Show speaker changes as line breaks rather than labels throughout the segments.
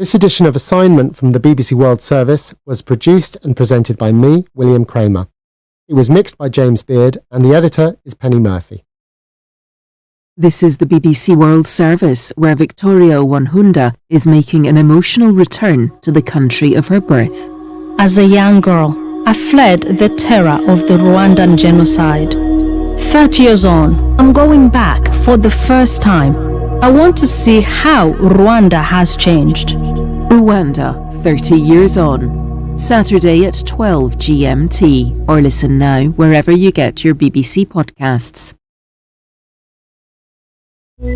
This edition of Assignment from the BBC World Service was produced and presented by me, William Kramer. It was mixed by James Beard and the editor is Penny Murphy.
This is the BBC World Service, where Victoria Wanhunda is making an emotional return to the country of her birth.
As a young girl, I fled the terror of the Rwandan genocide. 30 years on, I'm going back for the first time. I want to see how Rwanda has changed.
Rwanda, 30 years on. Saturday at 12 GMT, or listen now wherever you get your BBC podcasts.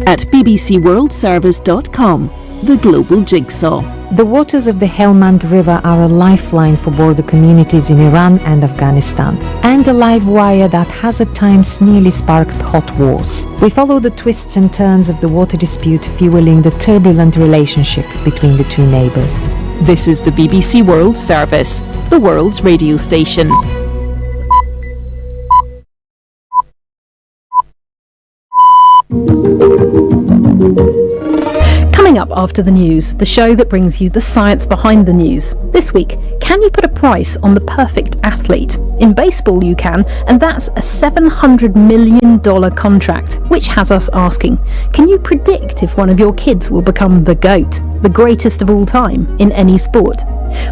At bbcworldservice.com, the global jigsaw.
The waters of the Helmand River are a lifeline for border communities in Iran and Afghanistan, and a live wire that has at times nearly sparked hot wars. We follow the twists and turns of the water dispute fueling the turbulent relationship between the two neighbours.
This is the BBC World Service, the world's radio station.
Coming up after the news, the show that brings you the science behind the news. This week, can you put a price on the perfect athlete? In baseball you can, and that's a $700 million contract, which has us asking, can you predict if one of your kids will become the GOAT, the greatest of all time, in any sport?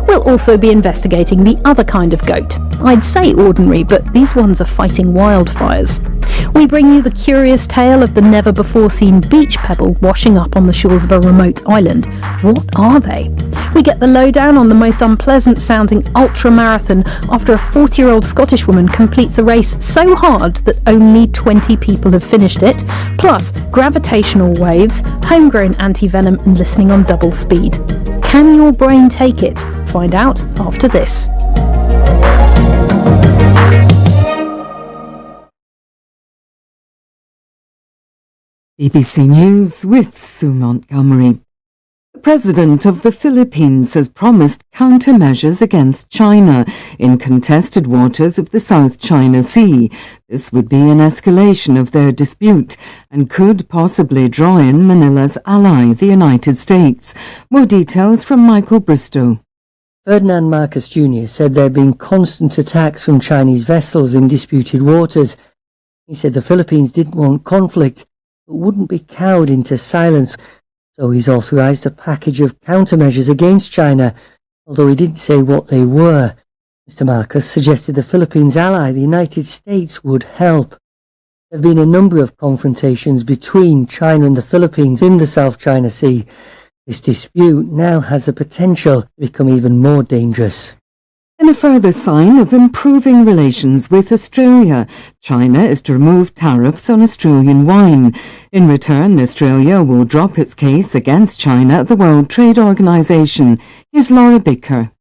We'll also be investigating the other kind of goat. I'd say ordinary, but these ones are fighting wildfires. We bring you the curious tale of the never-before-seen beach pebble washing up on the shores of a remote island. What are they? We get the lowdown on the most unpleasant-sounding ultra-marathon after a 40-year-old Scottish woman completes a race so hard that only 20 people have finished it, plus gravitational waves, homegrown anti-venom and listening on double speed. Can your brain take it? Find out after this.
BBC News with Sue Montgomery. The President of the Philippines has promised countermeasures against China in contested waters of the South China Sea. This would be an escalation of their dispute and could possibly draw in Manila's ally, the United States. More details from Michael Bristow.
Ferdinand Marcos Jr. said there have been constant attacks from Chinese vessels in disputed waters. He said the Philippines didn't want conflict, but wouldn't be cowed into silence, so he's authorised a package of countermeasures against China, although he didn't say what they were. Mr. Marcos suggested the Philippines' ally, the United States, would help. There have been a number of confrontations between China and the Philippines in the South China Sea. This dispute now has the potential to become even more dangerous.
In a further sign of improving relations with Australia, China is to remove tariffs on Australian wine. In return, Australia will drop its case against China at the World Trade Organization. Here's Laura Bicker.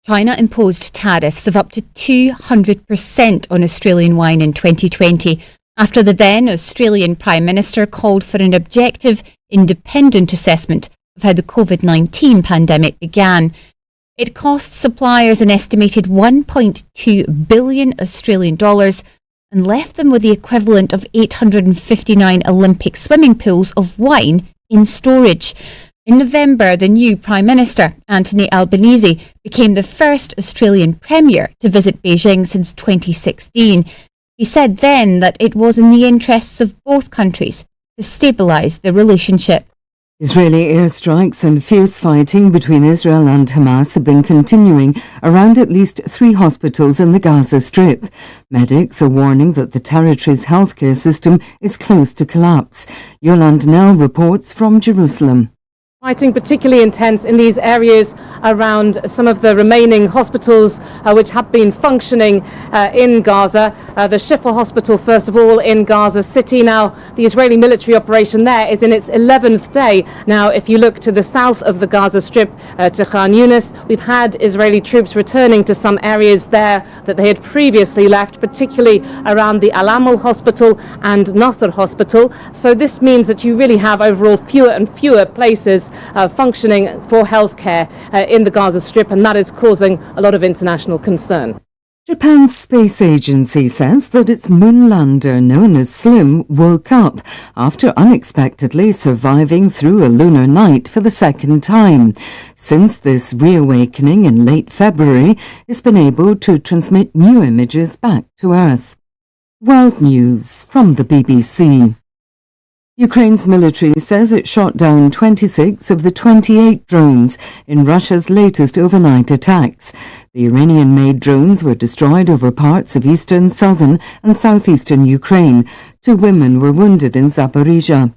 China imposed tariffs of up to 200% on Australian wine in 2020, after the then Australian Prime Minister called for an objective, independent assessment of how the COVID-19 pandemic began. It cost suppliers an estimated $1.2 billion Australian dollars and left them with the equivalent of 859 Olympic swimming pools of wine in storage. In November, the new Prime Minister, Anthony Albanese, became the first Australian Premier to visit Beijing since 2016. He said then that it was in the interests of both countries to stabilise the relationship.
Israeli airstrikes and fierce fighting between Israel and Hamas have been continuing around at least 3 hospitals in the Gaza Strip. Medics are warning that the territory's healthcare system is close to collapse. Yolande Nell reports from Jerusalem.
Fighting particularly intense in these areas around some of the remaining hospitals which have been functioning in Gaza. The Shifa Hospital, first of all, in Gaza City. Now, the Israeli military operation there is in its 11th day. Now, if you look to the south of the Gaza Strip, to Khan Yunis, we've had Israeli troops returning to some areas there that they had previously left, particularly around the Al Amal Hospital and Nasser Hospital. So this means that you really have overall fewer and fewer places functioning for healthcare in the Gaza Strip, and that is causing a lot of international concern.
Japan's space agency says that its moonlander, known as Slim, woke up after unexpectedly surviving through a lunar night for the second time. Since this reawakening in late February, it's been able to transmit new images back to Earth. World News from the BBC. Ukraine's military says it shot down 26 of the 28 drones in Russia's latest overnight attacks. The Iranian-made drones were destroyed over parts of eastern, southern and southeastern Ukraine. 2 women were wounded in Zaporizhia.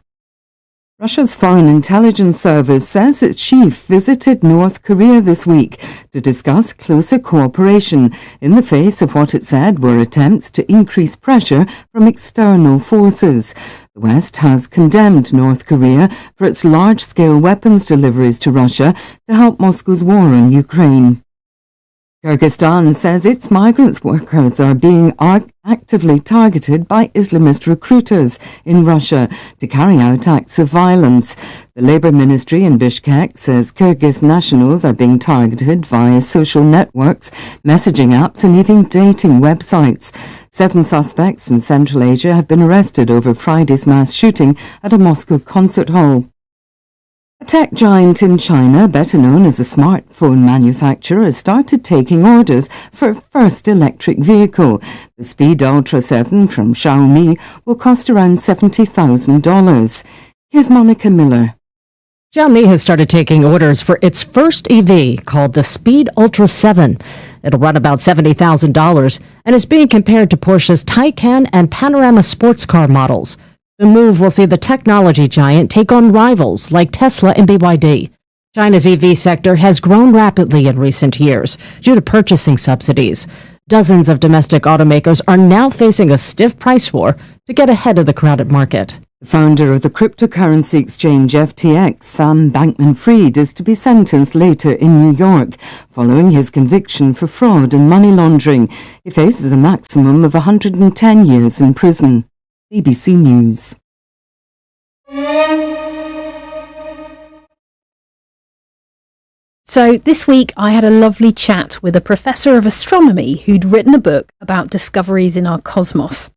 Russia's Foreign Intelligence Service says its chief visited North Korea this week to discuss closer cooperation in the face of what it said were attempts to increase pressure from external forces. The West has condemned North Korea for its large-scale weapons deliveries to Russia to help Moscow's war on Ukraine. Kyrgyzstan says its migrant workers are being actively targeted by Islamist recruiters in Russia to carry out acts of violence. The Labour Ministry in Bishkek says Kyrgyz nationals are being targeted via social networks, messaging apps and even dating websites. 7 suspects from Central Asia have been arrested over Friday's mass shooting at a Moscow concert hall. A tech giant in China, better known as a smartphone manufacturer, has started taking orders for a first electric vehicle. The Speed Ultra 7 from Xiaomi will cost around $70,000. Here's Monica Miller.
Xiaomi has started taking orders for its first EV called the Speed Ultra 7. It'll run about $70,000 and is being compared to Porsche's Taycan and Panorama sports car models. The move will see the technology giant take on rivals like Tesla and BYD. China's EV sector has grown rapidly in recent years due to purchasing subsidies. Dozens of domestic automakers are now facing a stiff price war to get ahead of the crowded market.
The founder of the cryptocurrency exchange FTX, Sam Bankman-Fried, is to be sentenced later in New York following his conviction for fraud and money laundering. He faces a maximum of 110 years in prison. BBC News.
So this week I had a lovely chat with a professor of astronomy who'd written a book about discoveries in our cosmos.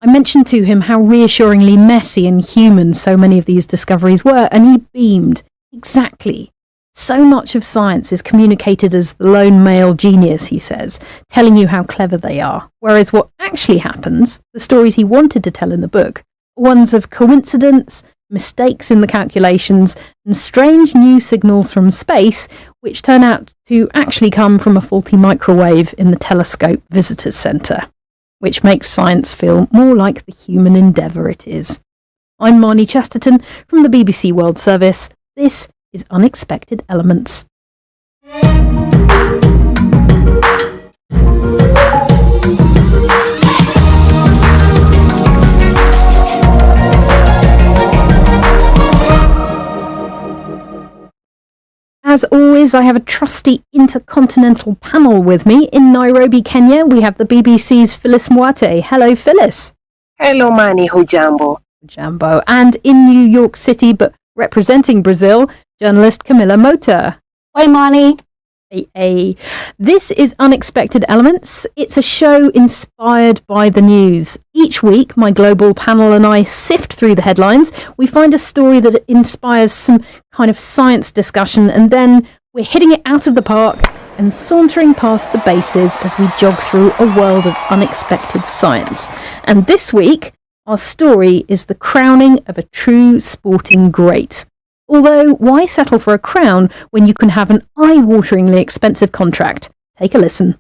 I mentioned to him how reassuringly messy and human so many of these discoveries were, and he beamed. Exactly. So much of science is communicated as the lone male genius, he says, telling you how clever they are. Whereas what actually happens, the stories he wanted to tell in the book, are ones of coincidence, mistakes in the calculations, and strange new signals from space, which turn out to actually come from a faulty microwave in the Telescope Visitors Centre, which makes science feel more like the human endeavour it is. I'm Marnie Chesterton from the BBC World Service. This is Unexpected Elements. As always, I have a trusty intercontinental panel with me. In Nairobi, Kenya, we have the BBC's Phyllis Mwate. Hello, Phyllis.
Hello, Manny. Hujambo.
Hujambo. And in New York City, but representing Brazil, journalist Camilla Mota.
Oi, Manny.
Hey. This is Unexpected Elements. It's a show inspired by the news. Each week, my global panel and I sift through the headlines. We find a story that inspires some kind of science discussion, and then we're hitting it out of the park and sauntering past the bases as we jog through a world of unexpected science. And this week, our story is the crowning of a true sporting great. Although, why settle for a crown when you can have an eye-wateringly expensive contract? Take a listen.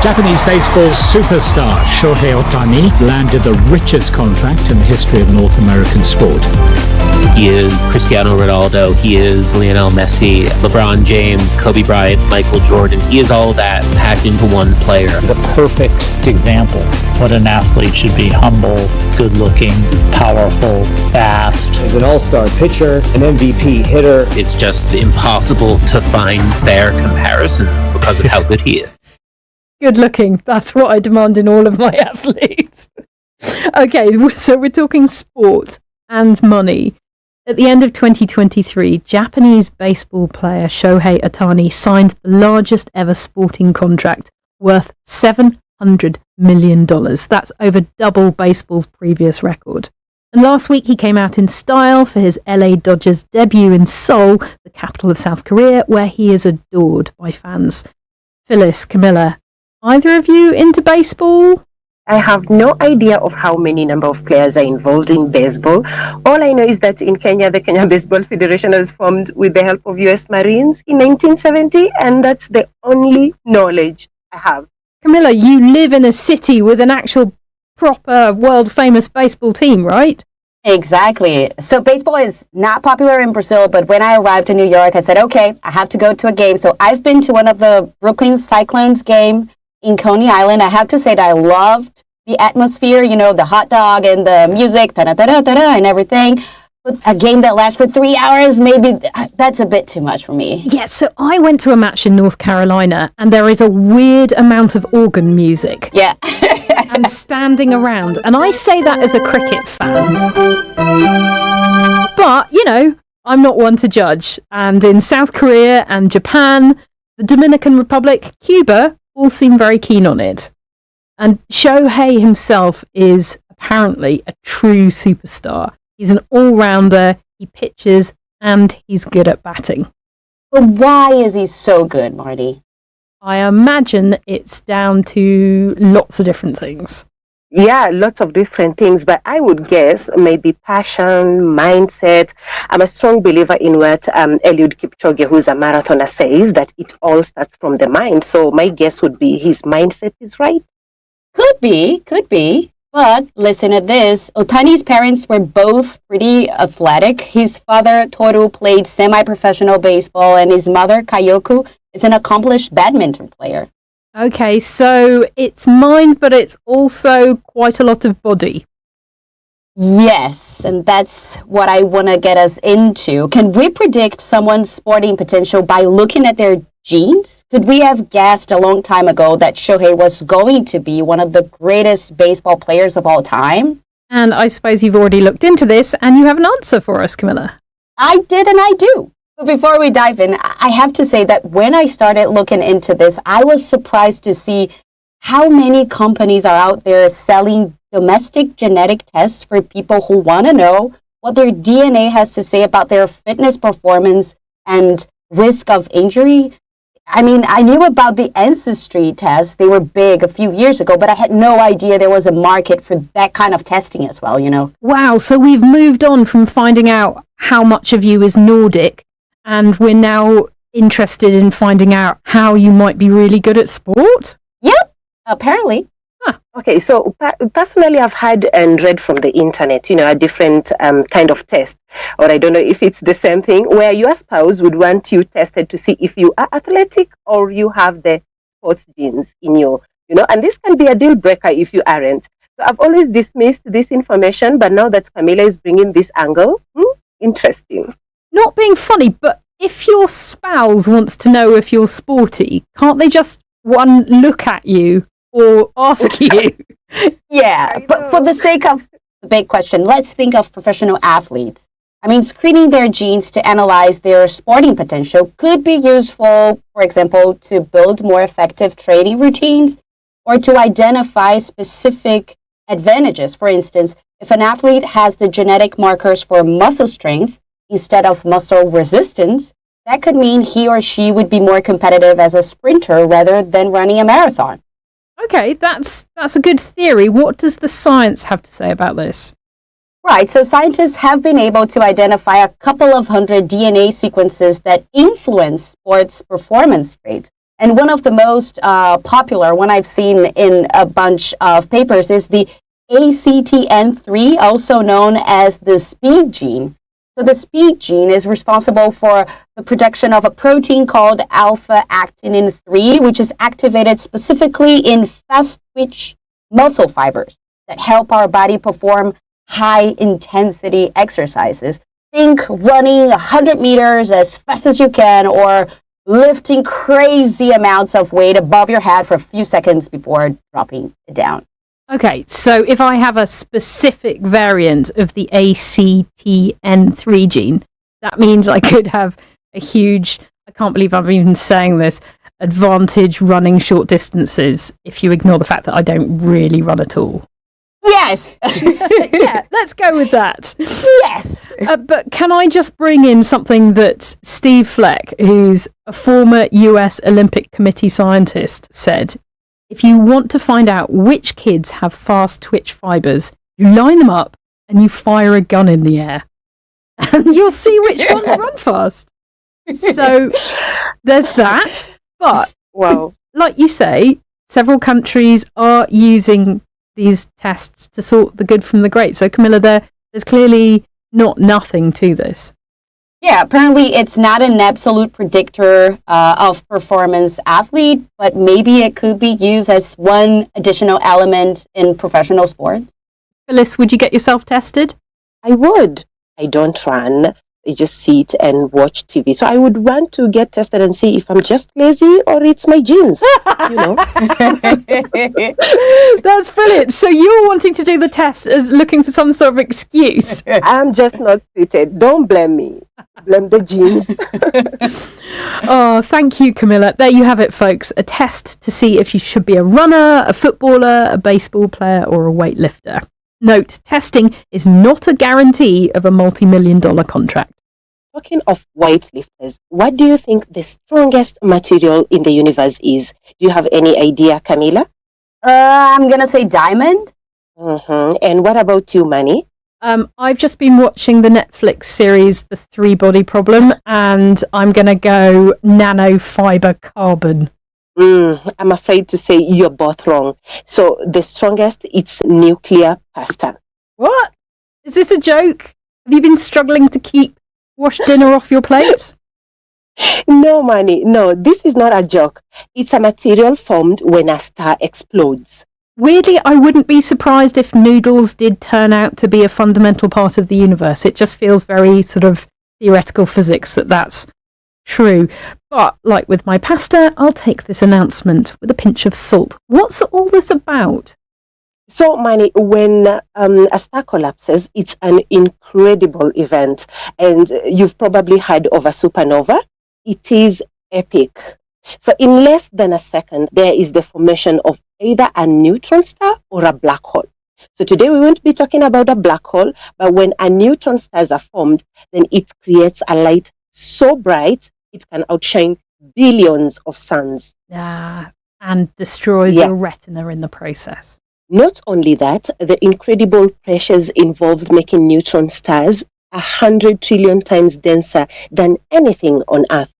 Japanese baseball superstar Shohei Ohtani landed the richest contract in the history of North American sport.
He is Cristiano Ronaldo, he is Lionel Messi, LeBron James, Kobe Bryant, Michael Jordan. He is all that packed into one player.
The perfect example what an athlete should be: humble, good-looking, powerful, fast.
He's an all-star pitcher, an MVP hitter.
It's just impossible to find fair comparisons because of how good he is.
Good looking. That's what I demand in all of my athletes. Okay, so we're talking sport and money. At the end of 2023, Japanese baseball player Shohei Ohtani signed the largest ever sporting contract, worth $700 million. That's over double baseball's previous record. And last week he came out in style for his LA Dodgers debut in Seoul, the capital of South Korea, where he is adored by fans. Phyllis, Camilla, either of you into baseball?
I have no idea of how many number of players are involved in baseball. All I know is that in Kenya, the Kenya Baseball Federation was formed with the help of US Marines in 1970, and that's the only knowledge I have.
Camilla, you live in a city with an actual proper world-famous baseball team, right?
Exactly. So baseball is not popular in Brazil, but when I arrived in New York, I said, okay, I have to go to a game. So I've been to one of the Brooklyn Cyclones game in Coney Island. I have to say that I loved the atmosphere, you know, the hot dog and the music, da-da-da-da-da, and everything. But a game that lasts for 3 hours, maybe that's a bit too much for me.
Yeah, so I went to a match in North Carolina, and there is a weird amount of organ music.
Yeah.
And standing around. And I say that as a cricket fan. But, you know, I'm not one to judge. And in South Korea and Japan, the Dominican Republic, Cuba, all seem very keen on it. And Shohei himself is apparently a true superstar. He's an all-rounder, he pitches, and he's good at batting.
But why is he so good, Marty?
I imagine it's down to lots of different things.
Yeah, lots of different things, but I would guess maybe passion, mindset. I'm a strong believer in what Eliud Kipchoge, who's a marathoner, says, that it all starts from the mind. So my guess would be his mindset is right.
Could be. But listen to this. Otani's parents were both pretty athletic. His father, Toru, played semi-professional baseball, and his mother, Kayoku, is an accomplished badminton player.
Okay, so it's mind, but it's also quite a lot of body.
Yes, and that's what I want to get us into. Can we predict someone's sporting potential by looking at their genes? Could we have guessed a long time ago that Shohei was going to be one of the greatest baseball players of all time?
And I suppose you've already looked into this and you have an answer for us, Camilla.
I did and I do. But before we dive in, I have to say that when I started looking into this, I was surprised to see how many companies are out there selling domestic genetic tests for people who want to know what their DNA has to say about their fitness performance and risk of injury. I mean, I knew about the ancestry tests. They were big a few years ago, but I had no idea there was a market for that kind of testing as well, you know.
Wow, so we've moved on from finding out how much of you is Nordic, and we're now interested in finding out how you might be really good at sport?
Yep, apparently.
Okay, so personally, I've had and read from the internet, you know, a different kind of test, or I don't know if it's the same thing, where your spouse would want you tested to see if you are athletic or you have the sports genes in you, you know, and this can be a deal breaker if you aren't. So I've always dismissed this information, but now that Camilla is bringing this angle, interesting.
Not being funny, but if your spouse wants to know if you're sporty, can't they just one look at you or ask you?
Yeah, but for the sake of the big question, let's think of professional athletes. I mean, screening their genes to analyze their sporting potential could be useful, for example, to build more effective training routines or to identify specific advantages. For instance, if an athlete has the genetic markers for muscle strength instead of muscle resistance, that could mean he or she would be more competitive as a sprinter rather than running a marathon.
Okay, that's a good theory. What does the science have to say about this?
Right, so scientists have been able to identify a couple of hundred DNA sequences that influence sports performance traits. And one of the most popular, one I've seen in a bunch of papers, is the ACTN3, also known as the speed gene. So the speed gene is responsible for the production of a protein called alpha-actinin 3, which is activated specifically in fast-twitch muscle fibers that help our body perform high-intensity exercises. Think running 100 meters as fast as you can, or lifting crazy amounts of weight above your head for a few seconds before dropping it down.
Okay, so if I have a specific variant of the ACTN3 gene, that means I could have a huge, I can't believe I'm even saying this, advantage running short distances if you ignore the fact that I don't really run at all?
Yes.
Yeah, let's go with that.
Yes.
But can I just bring in something that Steve Fleck, who's a former US Olympic Committee scientist, said? If you want to find out which kids have fast twitch fibers, you line them up and you fire a gun in the air. And you'll see which ones run fast. So there's that. But,
wow,
like you say, several countries are using these tests to sort the good from the great. So, Camilla, there's clearly not nothing to this.
Yeah, apparently it's not an absolute predictor of performance athlete, but maybe it could be used as one additional element in professional sports.
Phyllis, would you get yourself tested?
I would. I don't run. I just sit and watch TV. So I would want to get tested and see if I'm just lazy or it's my genes, you know.
That's brilliant. So you're wanting to do the test as looking for some sort of excuse.
I'm just not suited. Don't blame me. Blame the genes.
Oh, thank you, Camilla. There you have it, folks. A test to see if you should be a runner, a footballer, a baseball player, or a weightlifter. Note, testing is not a guarantee of a multi-million-dollar contract.
Talking of weightlifters, what do you think the strongest material in the universe is? Do you have any idea, Camila?
I'm going to say diamond.
Mm-hmm. And what about you, Manny?
I've just been watching the Netflix series The Three Body Problem, and I'm going to go nanofiber carbon.
I'm afraid to say you're both wrong. So the strongest, it's nuclear pasta.
What? Is this a joke? Have you been struggling to keep washed dinner off your plates?
No, Manny. No, this is not a joke. It's a material formed when a star explodes.
Weirdly, I wouldn't be surprised if noodles did turn out to be a fundamental part of the universe. It just feels very sort of theoretical physics that's true. But like with my pasta, I'll take this announcement with a pinch of salt. What's all this about?
So, Manny, when a star collapses, it's an incredible event. And you've probably heard of a supernova. It is epic. So in less than a second, there is the formation of either a neutron star or a black hole. So today we won't be talking about a black hole, but when a neutron stars are formed, then it creates a light so bright it can outshine billions of suns.
And destroys your retina in the process.
Not only that, the incredible pressures involved making neutron stars 100 trillion times denser than anything on Earth.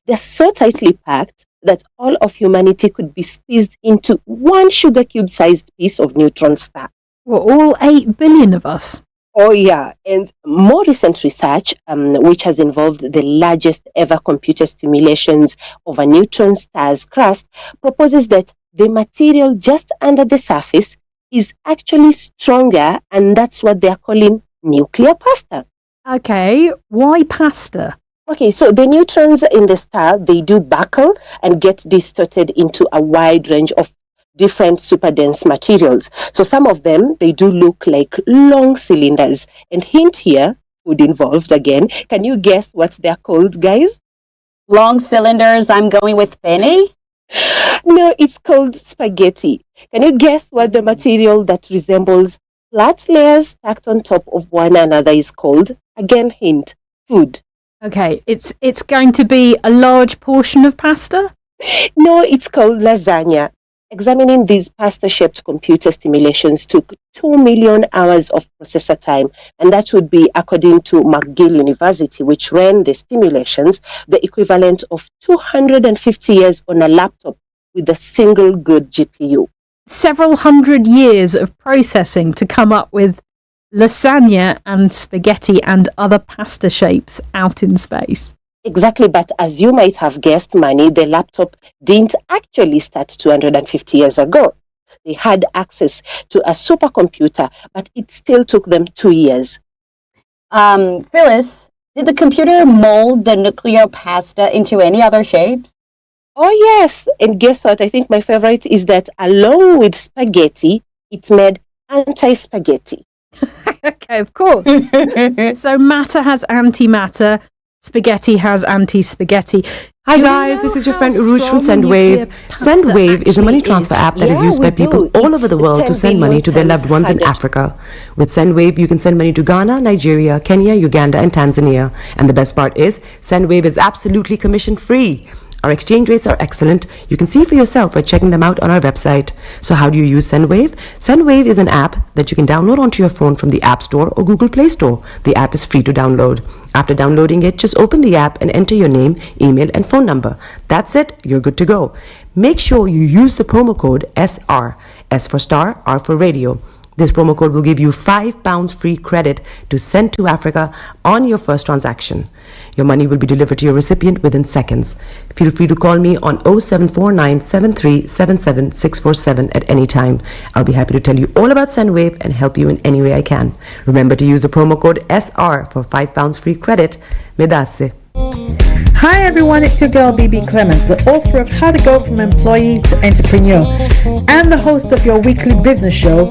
They're so tightly packed that all of humanity could be squeezed into one sugar cube-sized piece of neutron star.
Well, all 8 billion of us.
Oh, yeah. And more recent research, which has involved the largest ever computer simulations of a neutron star's crust, proposes that the material just under the surface is actually stronger, and that's what they're calling nuclear pasta.
Okay, why pasta?
Okay, so the neutrons in the star, they do buckle and get distorted into a wide range of different super dense materials. So some of them, they do look like long cylinders. And hint here, food involved again. Can you guess what they're called, guys?
Long cylinders, I'm going with penne.
No, it's called spaghetti. Can you guess what the material that resembles flat layers stacked on top of one another is called? Again, hint, food.
Okay, it's going to be a large portion of pasta?
No, it's called lasagna. Examining these pasta-shaped computer simulations took 2 million hours of processor time, and that would be, according to McGill University, which ran the simulations, the equivalent of 250 years on a laptop with a single good GPU.
Several hundred years of processing to come up with lasagna and spaghetti and other pasta shapes out in space.
Exactly, but as you might have guessed, Manny, the laptop didn't actually start 250 years ago. They had access to a supercomputer, but it still took them 2 years.
Phyllis, did the computer mold the nuclear pasta into any other shapes?
Oh, yes. And guess what? I think my favorite is that along with spaghetti, it made anti-spaghetti.
Okay, of course. So matter has antimatter. Spaghetti has anti-spaghetti.
Hi guys, this is your friend Uruj from SendWave. SendWave is a money transfer app that is used by people all over the world to send money to their loved ones in Africa. With SendWave, you can send money to Ghana, Nigeria, Kenya, Uganda, and Tanzania. And the best part is, SendWave is absolutely commission-free. Our exchange rates are excellent. You can see for yourself by checking them out on our website. So how do you use SendWave? SendWave is an app that you can download onto your phone from the App Store or Google Play Store. The app is free to download. After downloading it, just open the app and enter your name, email, and phone number. That's it. You're good to go. Make sure you use the promo code SR. S for Star, R for Radio. This promo code will give you £5 free credit to send to Africa on your first transaction. Your money will be delivered to your recipient within seconds. Feel free to call me on 0749 7377 647 at any time. I'll be happy to tell you all about SendWave and help you in any way I can. Remember to use the promo code SR for £5 free credit. Medasse.
Hi everyone, it's your girl BB Clement, the author of How to Go From Employee to Entrepreneur and the host of your weekly business show,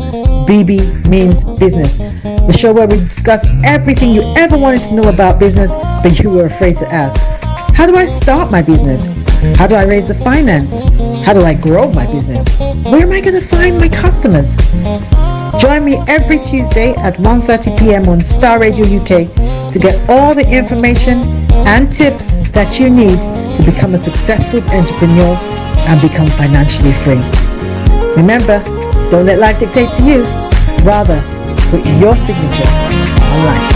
BB Means Business, the show where we discuss everything you ever wanted to know about business but you were afraid to ask. How do I start my business? How do I raise the finance? How do I grow my business? Where am I going to find my customers? Join me every Tuesday at 1:30 p.m. on Starr Radio UK to get all the information and tips that you need to become a successful entrepreneur and become financially free. Remember, don't let life dictate to you. Rather, put your signature on life.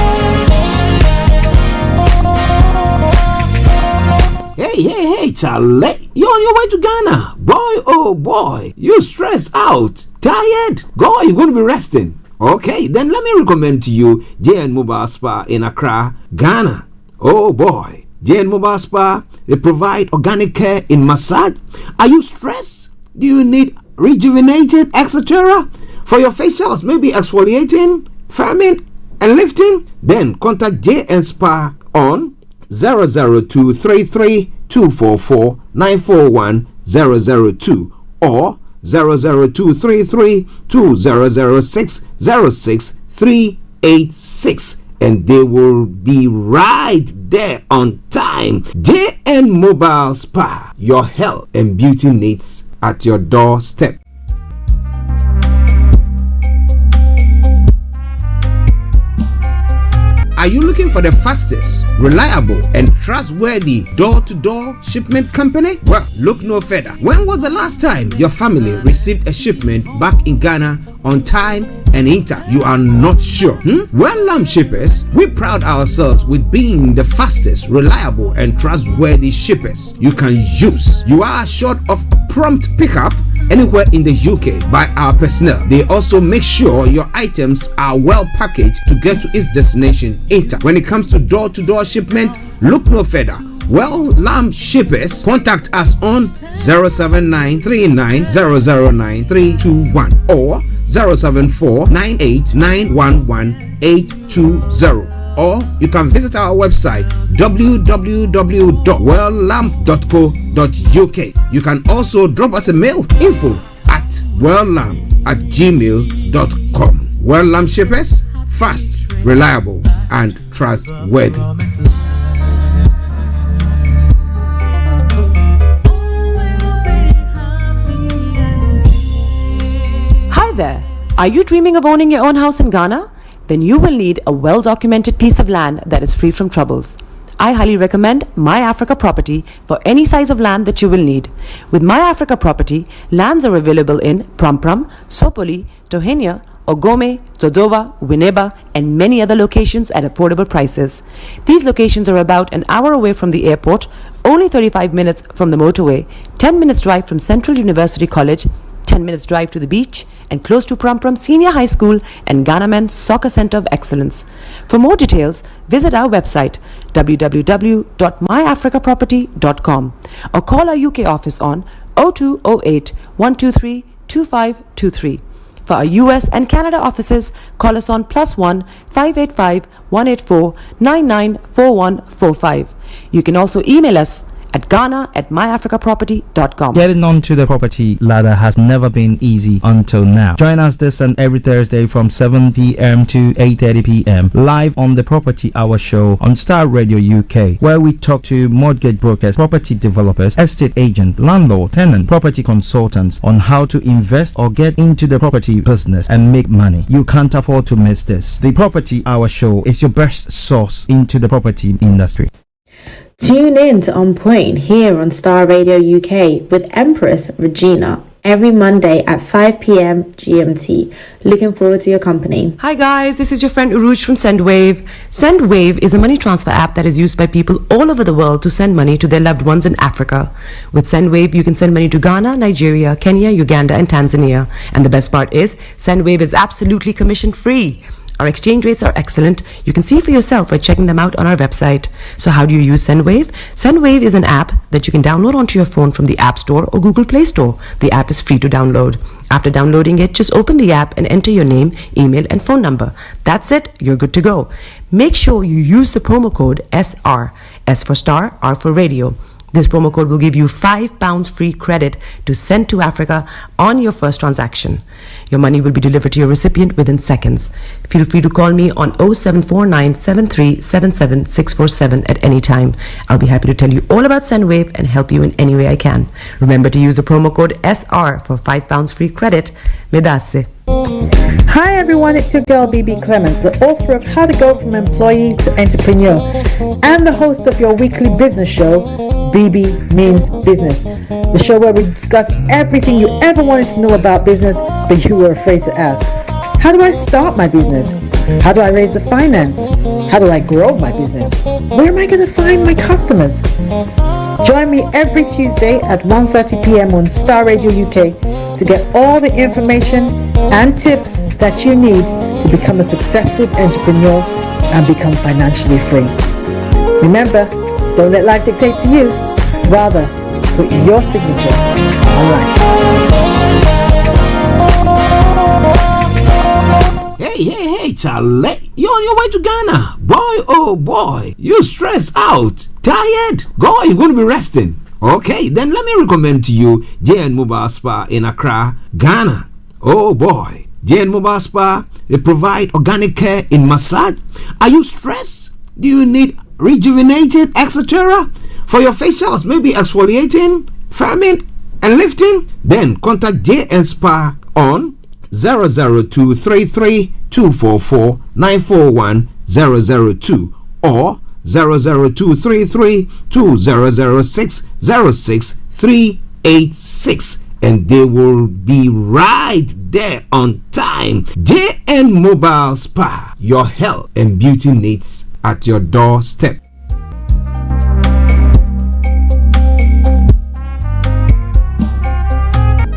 Hey, Charlie, you're on your way to Ghana. Boy, oh boy, you stressed out, tired. Go, you're going to be resting. Okay, then let me recommend to you JN Mobile Spa in Accra, Ghana. Oh boy, JN Mobile Spa, they provide organic care in massage. Are you stressed? Do you need rejuvenating, etc.? For your facials, maybe exfoliating, firming, and lifting? Then contact JN Spa on 00233 244 941 002 or 00233 2006 06386, and they will be right there on time. JN Mobile Spa, your health and beauty needs at your doorstep. Are you looking for the fastest, reliable, and trustworthy door-to-door shipment company? Well, look no further. When was the last time your family received a shipment back in Ghana on time and intact? You are not sure? Well, Lamb Shippers, we pride ourselves with being the fastest, reliable, and trustworthy shippers you can use. You are assured of a prompt pickup anywhere in the UK by our personnel. They also make sure your items are well packaged to get to its destination intact. When it comes to door-to-door shipment, look no further. Well, Lamb Shippers, contact us on 07939009321 or 07498911820. Or you can visit our website www.welllamp.co.uk. You can also drop us a mail, info@welllamp@gmail.com. Well Lamp Shippers, fast, reliable, and trustworthy.
Hi there. Are you dreaming of owning your own house in Ghana? Then you will need a well-documented piece of land that is free from troubles. I highly recommend My Africa Property for any size of land that you will need. With My Africa Property, lands are available in Prampram, Sopoli, Tohenia, Ogome, Dodova, Winneba, and many other locations at affordable prices. These locations are about an hour away from the airport, only 35 minutes from the motorway, 10 minutes drive from Central University College, 10 minutes drive to the beach, and close to Prampram Senior High School and Ghanaman Soccer Center of Excellence. For more details, visit our website www.myafricaproperty.com or call our UK office on 0208 123 2523. For our US and Canada offices, call us on +1 585 184 994145. You can also email us at ghana@myafricaproperty.com.
Getting onto the property ladder has never been easy until now. Join us this and every Thursday from 7 p.m. to 8:30 p.m. live on the Property Hour Show on Starr Radio UK, where we talk to mortgage brokers, property developers, estate agents, landlord, tenant, property consultants on how to invest or get into the property business and make money. You can't afford to miss this. The Property Hour Show is your best source into the property industry.
Tune in to On Point here on Starr Radio UK with Empress Regina every Monday at 5 p.m. GMT. Looking forward to your company.
Hi guys, this is your friend Uruj from SendWave. SendWave is a money transfer app that is used by people all over the world to send money to their loved ones in Africa. With SendWave, you can send money to Ghana, Nigeria, Kenya, Uganda, and Tanzania. And the best part is, SendWave is absolutely commission free. Our exchange rates are excellent. You can see for yourself by checking them out on our website. So how do you use SendWave? SendWave is an app that you can download onto your phone from the App Store or Google Play Store. The app is free to download. After downloading it, just open the app and enter your name, email, and phone number. That's it. You're good to go. Make sure you use the promo code SR. S for Star, R for Radio. This promo code will give you £5 free credit to send to Africa on your first transaction. Your money will be delivered to your recipient within seconds. Feel free to call me on 0749 7377 647 at any time. I'll be happy to tell you all about SendWave and help you in any way I can. Remember to use the promo code SR for £5 free credit. Medasse.
Hi everyone, it's your girl BB Clement, the author of How to Go From Employee to Entrepreneur and the host of your weekly business show, BB Means Business, the show where we discuss everything you ever wanted to know about business but you were afraid to ask. How do I start my business? How do I raise the finance? How do I grow my business? Where am I going to find my customers? Join me every Tuesday at 1:30 p.m. on Starr Radio UK to get all the information and tips that you need to become a successful entrepreneur and become financially free. Remember, don't let life dictate to you. Rather, put your signature on life.
Hey, Charlie, you're on your way to Ghana. Boy, oh boy, you stressed out, tired. Go, you're going to be resting. Okay, then let me recommend to you JN Mobile Spa in Accra, Ghana. Oh boy, JN Mobile Spa, they provide organic care in massage. Are you stressed? Do you need rejuvenating, etc.? For your facials, maybe exfoliating, firming, and lifting? Then contact JN Spa on 00233 244 941 002 or 00233 2006 06386, and they will be right there on time. JN Mobile Spa, your health and beauty needs at your doorstep.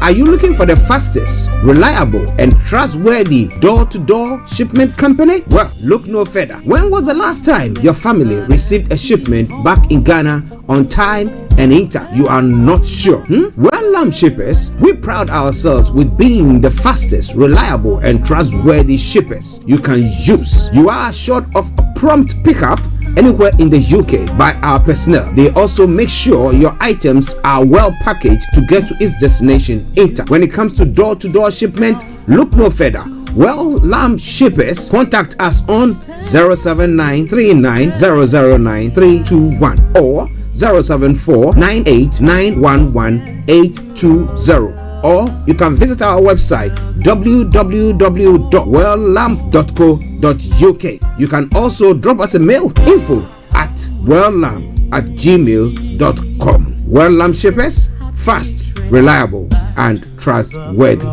Are you looking for the fastest, reliable, and trustworthy door-to-door shipment company? Well, look no further. When was the last time your family received a shipment back in Ghana on time and in time? You are not sure? Well, Lamb Shippers, we pride ourselves with being the fastest, reliable, and trustworthy shippers you can use. You are assured of a prompt pickup anywhere in the UK by our personnel. They also make sure your items are well packaged to get to its destination in time. When it comes to door-to-door shipment, look no further. Well, Lamb Shippers, contact us on 07939009321 or 07498911820. Or you can visit our website www.welllamp.co.uk. You can also drop us a mail, info@welllamp@gmail.com. Well Lamp Shippers, fast, reliable, and trustworthy.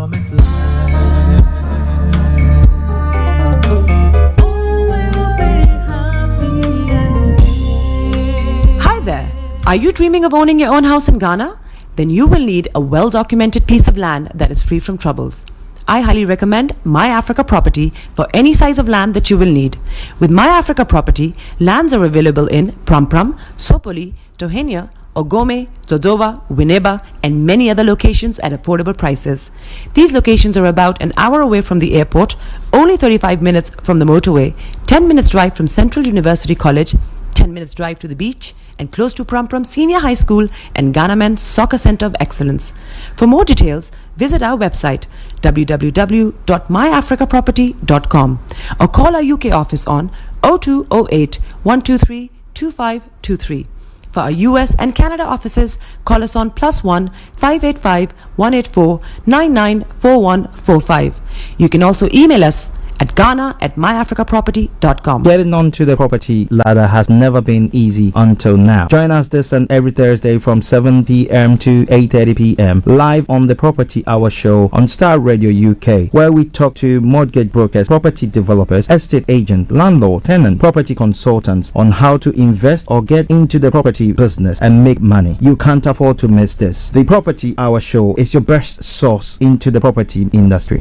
Hi there. Are you dreaming of owning your own house in Ghana? Then you will need a well-documented piece of land that is free from troubles. I highly recommend My Africa Property for any size of land that you will need. With My Africa Property, lands are available in Pram, Sopoli, Tohenia, Ogome, Dodova, Winneba, and many other locations at affordable prices. These locations are about an hour away from the airport, only 35 minutes from the motorway, 10 minutes drive from Central University College, 10 minutes drive to the beach, and close to Prum Prum Senior High School and Ghana Men's Soccer Center of Excellence. For more details, visit our website www.myafricaproperty.com or call our UK office on 0208 123 2523. For our US and Canada offices, call us on +1 585 184 994145. You can also email us at ghana@myafricaproperty.com.
Getting onto the property ladder has never been easy until now. Join us this and every Thursday from 7 p.m. to 8:30 p.m. live on the Property Hour show on Starr Radio UK, where we talk to mortgage brokers, property developers, estate agents, landlord, tenant, property consultants on how to invest or get into the property business and make money. You can't afford to miss this. The Property Hour show is your best source into the property industry.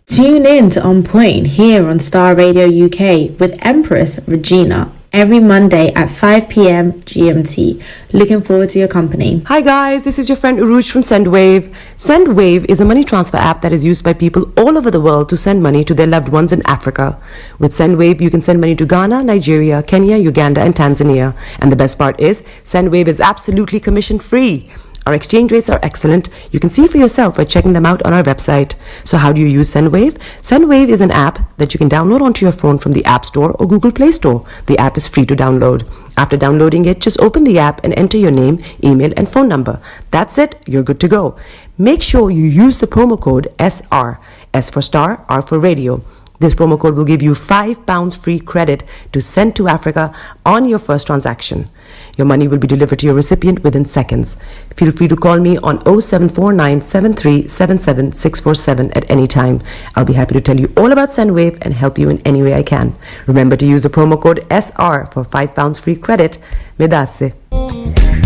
Tune in to On Point here on Starr Radio UK with Empress Regina every Monday at 5 p.m. GMT. Looking forward to your company.
Hi guys, this is your friend Uruj from SendWave. SendWave is a money transfer app that is used by people all over the world to send money to their loved ones in Africa. With SendWave, you can send money to Ghana, Nigeria, Kenya, Uganda, and Tanzania. And the best part is, SendWave is absolutely commission free. Our exchange rates are excellent. You can see for yourself by checking them out on our website. So how do you use SendWave? SendWave is an app that you can download onto your phone from the App Store or Google Play Store. The app is free to download. After downloading it, just open the app and enter your name, email, and phone number. That's it. You're good to go. Make sure you use the promo code SR. S for Star, R for Radio. This promo code will give you £5 free credit to send to Africa on your first transaction. Your money will be delivered to your recipient within seconds. Feel free to call me on 0749 7377 647 at any time. I'll be happy to tell you all about SendWave and help you in any way I can. Remember to use the promo code SR for £5 free credit. Medasse.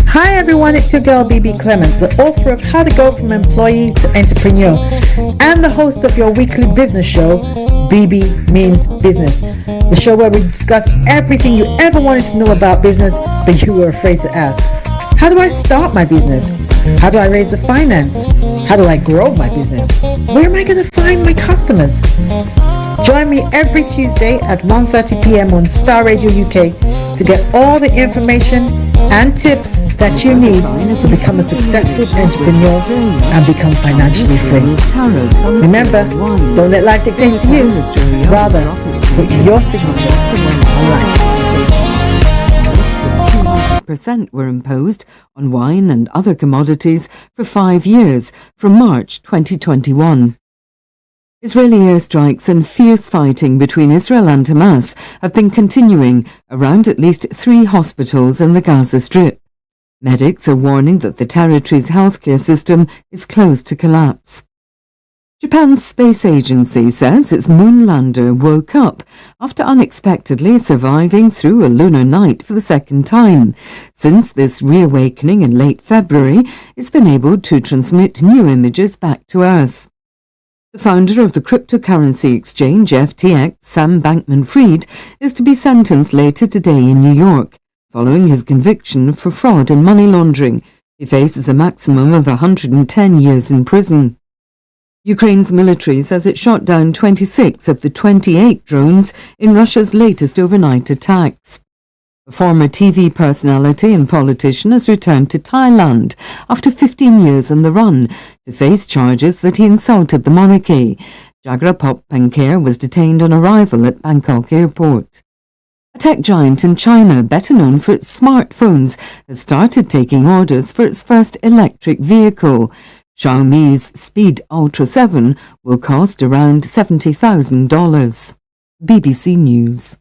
Hi everyone, it's your girl BB Clement, the author of How to Go From Employee to Entrepreneur and the host of your weekly business show, BB Means Business, the show where we discuss everything you ever wanted to know about business but you were afraid to ask. How do I start my business? How do I raise the finance? How do I grow my business? Where am I going to find my customers? Join me every Tuesday at 1:30 p.m. on Starr Radio UK to get all the information and tips that you need to become a successful entrepreneur and become financially free. Remember, don't let life dictate to you. Rather, put your signature on life.
% were imposed on wine and other commodities for 5 years from March 2021. Israeli airstrikes and fierce fighting between Israel and Hamas have been continuing around at least 3 hospitals in the Gaza Strip. Medics are warning that the territory's healthcare system is close to collapse. Japan's space agency says its moon lander woke up after unexpectedly surviving through a lunar night for the second time. Since this reawakening in late February, it's been able to transmit new images back to Earth. The founder of the cryptocurrency exchange FTX, Sam Bankman-Fried, is to be sentenced later today in New York, following his conviction for fraud and money laundering. He faces a maximum of 110 years in prison. Ukraine's military says it shot down 26 of the 28 drones in Russia's latest overnight attacks. A former TV personality and politician has returned to Thailand after 15 years on the run to face charges that he insulted the monarchy. Jagrapop Pankare was detained on arrival at Bangkok airport. A tech giant in China, better known for its smartphones, has started taking orders for its first electric vehicle. Xiaomi's Speed Ultra 7 will cost around $70,000. BBC News.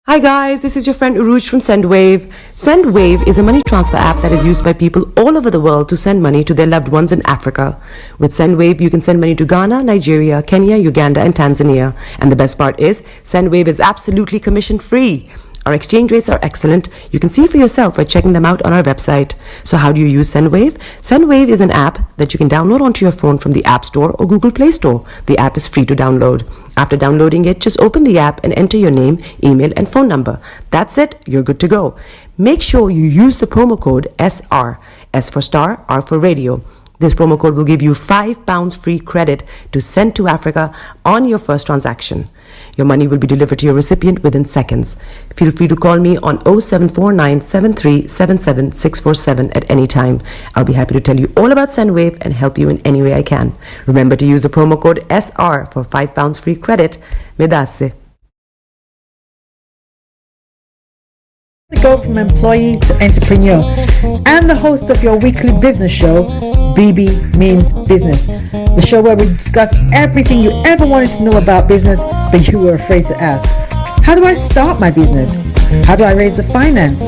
Hi guys, this is your friend Uruj from SendWave. SendWave is a money transfer app that is used by people all over the world to send money to their loved ones in Africa. With SendWave, you can send money to Ghana, Nigeria, Kenya, Uganda, and Tanzania. And the best part is, SendWave is absolutely commission free. Our exchange rates are excellent. You can see for yourself by checking them out on our website. So how do you use SendWave? SendWave is an app that you can download onto your phone from the App Store or Google Play Store. The app is free to download. After downloading it, just open the app and enter your name, email, and phone number. That's it. You're good to go. Make sure you use the promo code SR. S for Star, R for Radio. This promo code will give you £5 free credit to send to Africa on your first transaction. Your money will be delivered to your recipient within seconds. Feel free to call me on 0749 7377 647 at any time. I'll be happy to tell you all about SendWave and help you in any way I can. Remember to use the promo code SR for £5 free credit. Medasse.
To go from employee to entrepreneur, and the host of your weekly business show, BB Means Business, the show where we discuss everything you ever wanted to know about business but you were afraid to ask. How do I start my business? How do I raise the finance?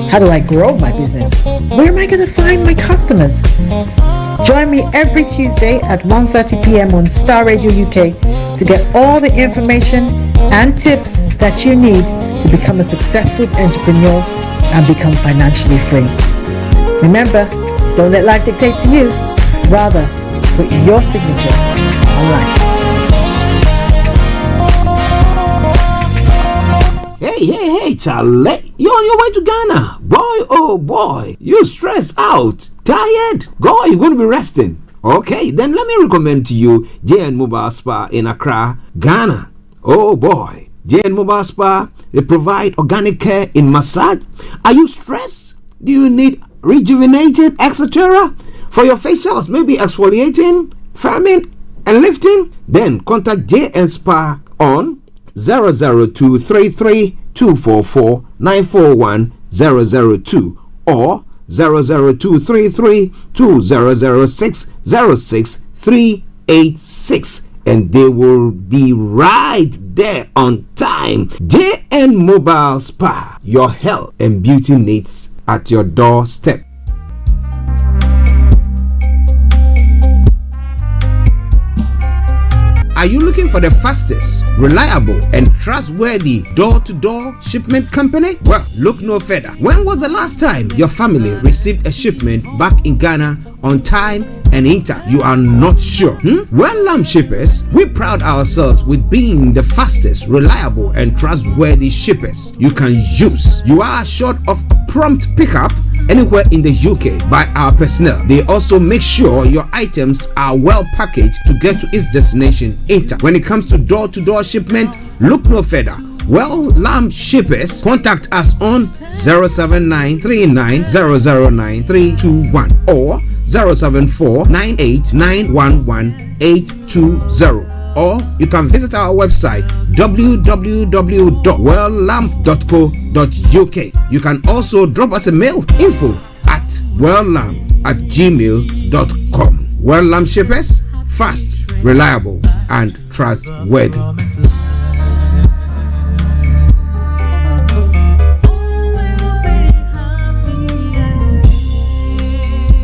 How do I grow my business? Where am I going to find my customers? Join me every Tuesday at 1:30 p.m. on Starr Radio UK to get all the information and tips that you need to become a successful entrepreneur and become financially free. Remember, don't let life dictate to you. Rather, put your signature on life.
Hey, Charlie, you're on your way to Ghana. Boy, oh boy, you stressed out, tired? Go, you're going to be resting. Okay, then let me recommend to you JN Mobile Spa in Accra, Ghana. Oh boy, JN Mobile Spa, they provide organic care in massage. Are you stressed? Do you need rejuvenating, etc.? For your facials, maybe exfoliating, firming, and lifting? Then contact JN Spa on 00233 244 941 002 or 00233 2006 06386, and they will be right there on time. JN Mobile Spa, your health and beauty needs at your doorstep. Are you looking for the fastest, reliable, and trustworthy door-to-door shipment company? Well, look no further. When was the last time your family received a shipment back in Ghana on time and in time? You are not sure? Well, Lamb Shippers, we pride ourselves with being the fastest, reliable, and trustworthy shippers you can use. You are assured of prompt pickup anywhere in the UK by our personnel. They also make sure your items are well packaged to get to its destination in time. When it comes to door-to-door shipment, look no further. Well, Lamb Shippers, contact us on 07939009321 or 07498911820. Or you can visit our website www.welllamp.co.uk. You can also drop us a mail, info@welllamp@gmail.com. Well Lamp Shippers, fast, reliable, and trustworthy.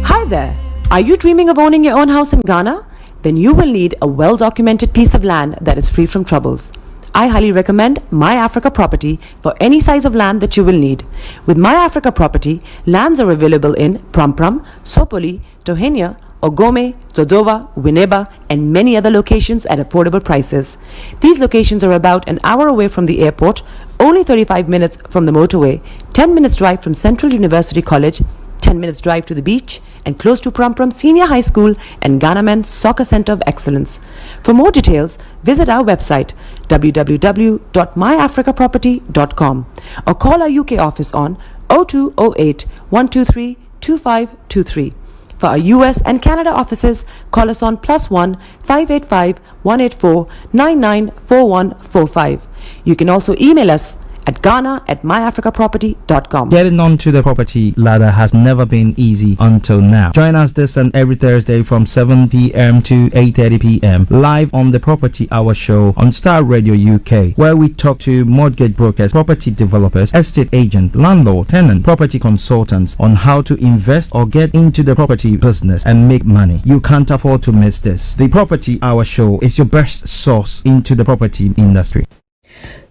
Hi there. Are you dreaming of owning your own house in Ghana? Then you will need a well-documented piece of land that is free from troubles. I highly recommend My Africa Property for any size of land that you will need. With My Africa Property, lands are available in Prampram, Sopoli, Tohenia, Ogome, Dodova, Winneba, and many other locations at affordable prices. These locations are about an hour away from the airport, only 35 minutes from the motorway, 10 minutes drive from Central University College, 10 minutes drive to the beach, and close to Prampram Senior High School and Ghana Men's Soccer Center of Excellence. For more details, visit our website www.myafricaproperty.com or call our UK office on 0208 123 2523. For our US and Canada offices, call us on +1 585 184 994145. You can also email us at ghana@myafricaproperty.com.
Getting onto the property ladder has never been easy until now. Join us this and every Thursday from 7 p.m. to 8:30 p.m. live on the Property Hour show on Starr Radio UK, where we talk to mortgage brokers, property developers, estate agents, landlord, tenant, property consultants on how to invest or get into the property business and make money. You can't afford to miss this. The Property Hour show is your best source into the property industry.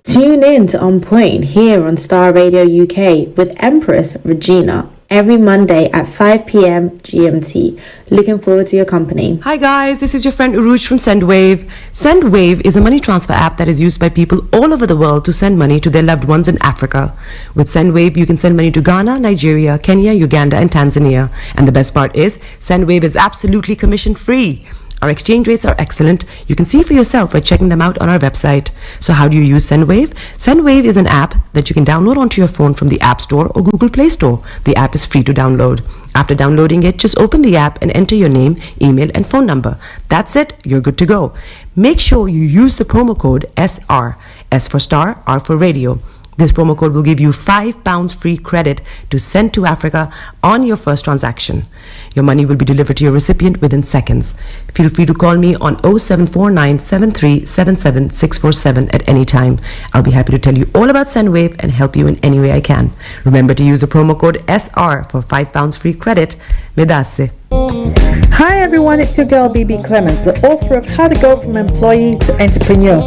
Tune in to On Point here on Starr Radio UK with Empress Regina every Monday at 5 p.m. GMT. Looking forward to your company.
Hi guys, this is your friend Uruj from SendWave. SendWave is a money transfer app that is used by people all over the world to send money to their loved ones in Africa. With SendWave, you can send money to Ghana, Nigeria, Kenya, Uganda, and Tanzania. And the best part is, SendWave is absolutely commission-free. Our exchange rates are excellent. You can see for yourself by checking them out on our website. So how do you use SendWave? SendWave is an app that you can download onto your phone from the App Store or Google Play Store. The app is free to download. After downloading it, just open the app and enter your name, email, and phone number. That's it. You're good to go. Make sure you use the promo code SR. S for Star, R for Radio. This promo code will give you £5 free credit to send to Africa on your first transaction. Your money will be delivered to your recipient within seconds. Feel free to call me on 0749 7377 647 at any time. I'll be happy to tell you all about SendWave and help you in any way I can. Remember to use the promo code SR for £5 free credit. Medasse.
Hi everyone, it's your girl BB Clement, the author of How to Go From Employee to Entrepreneur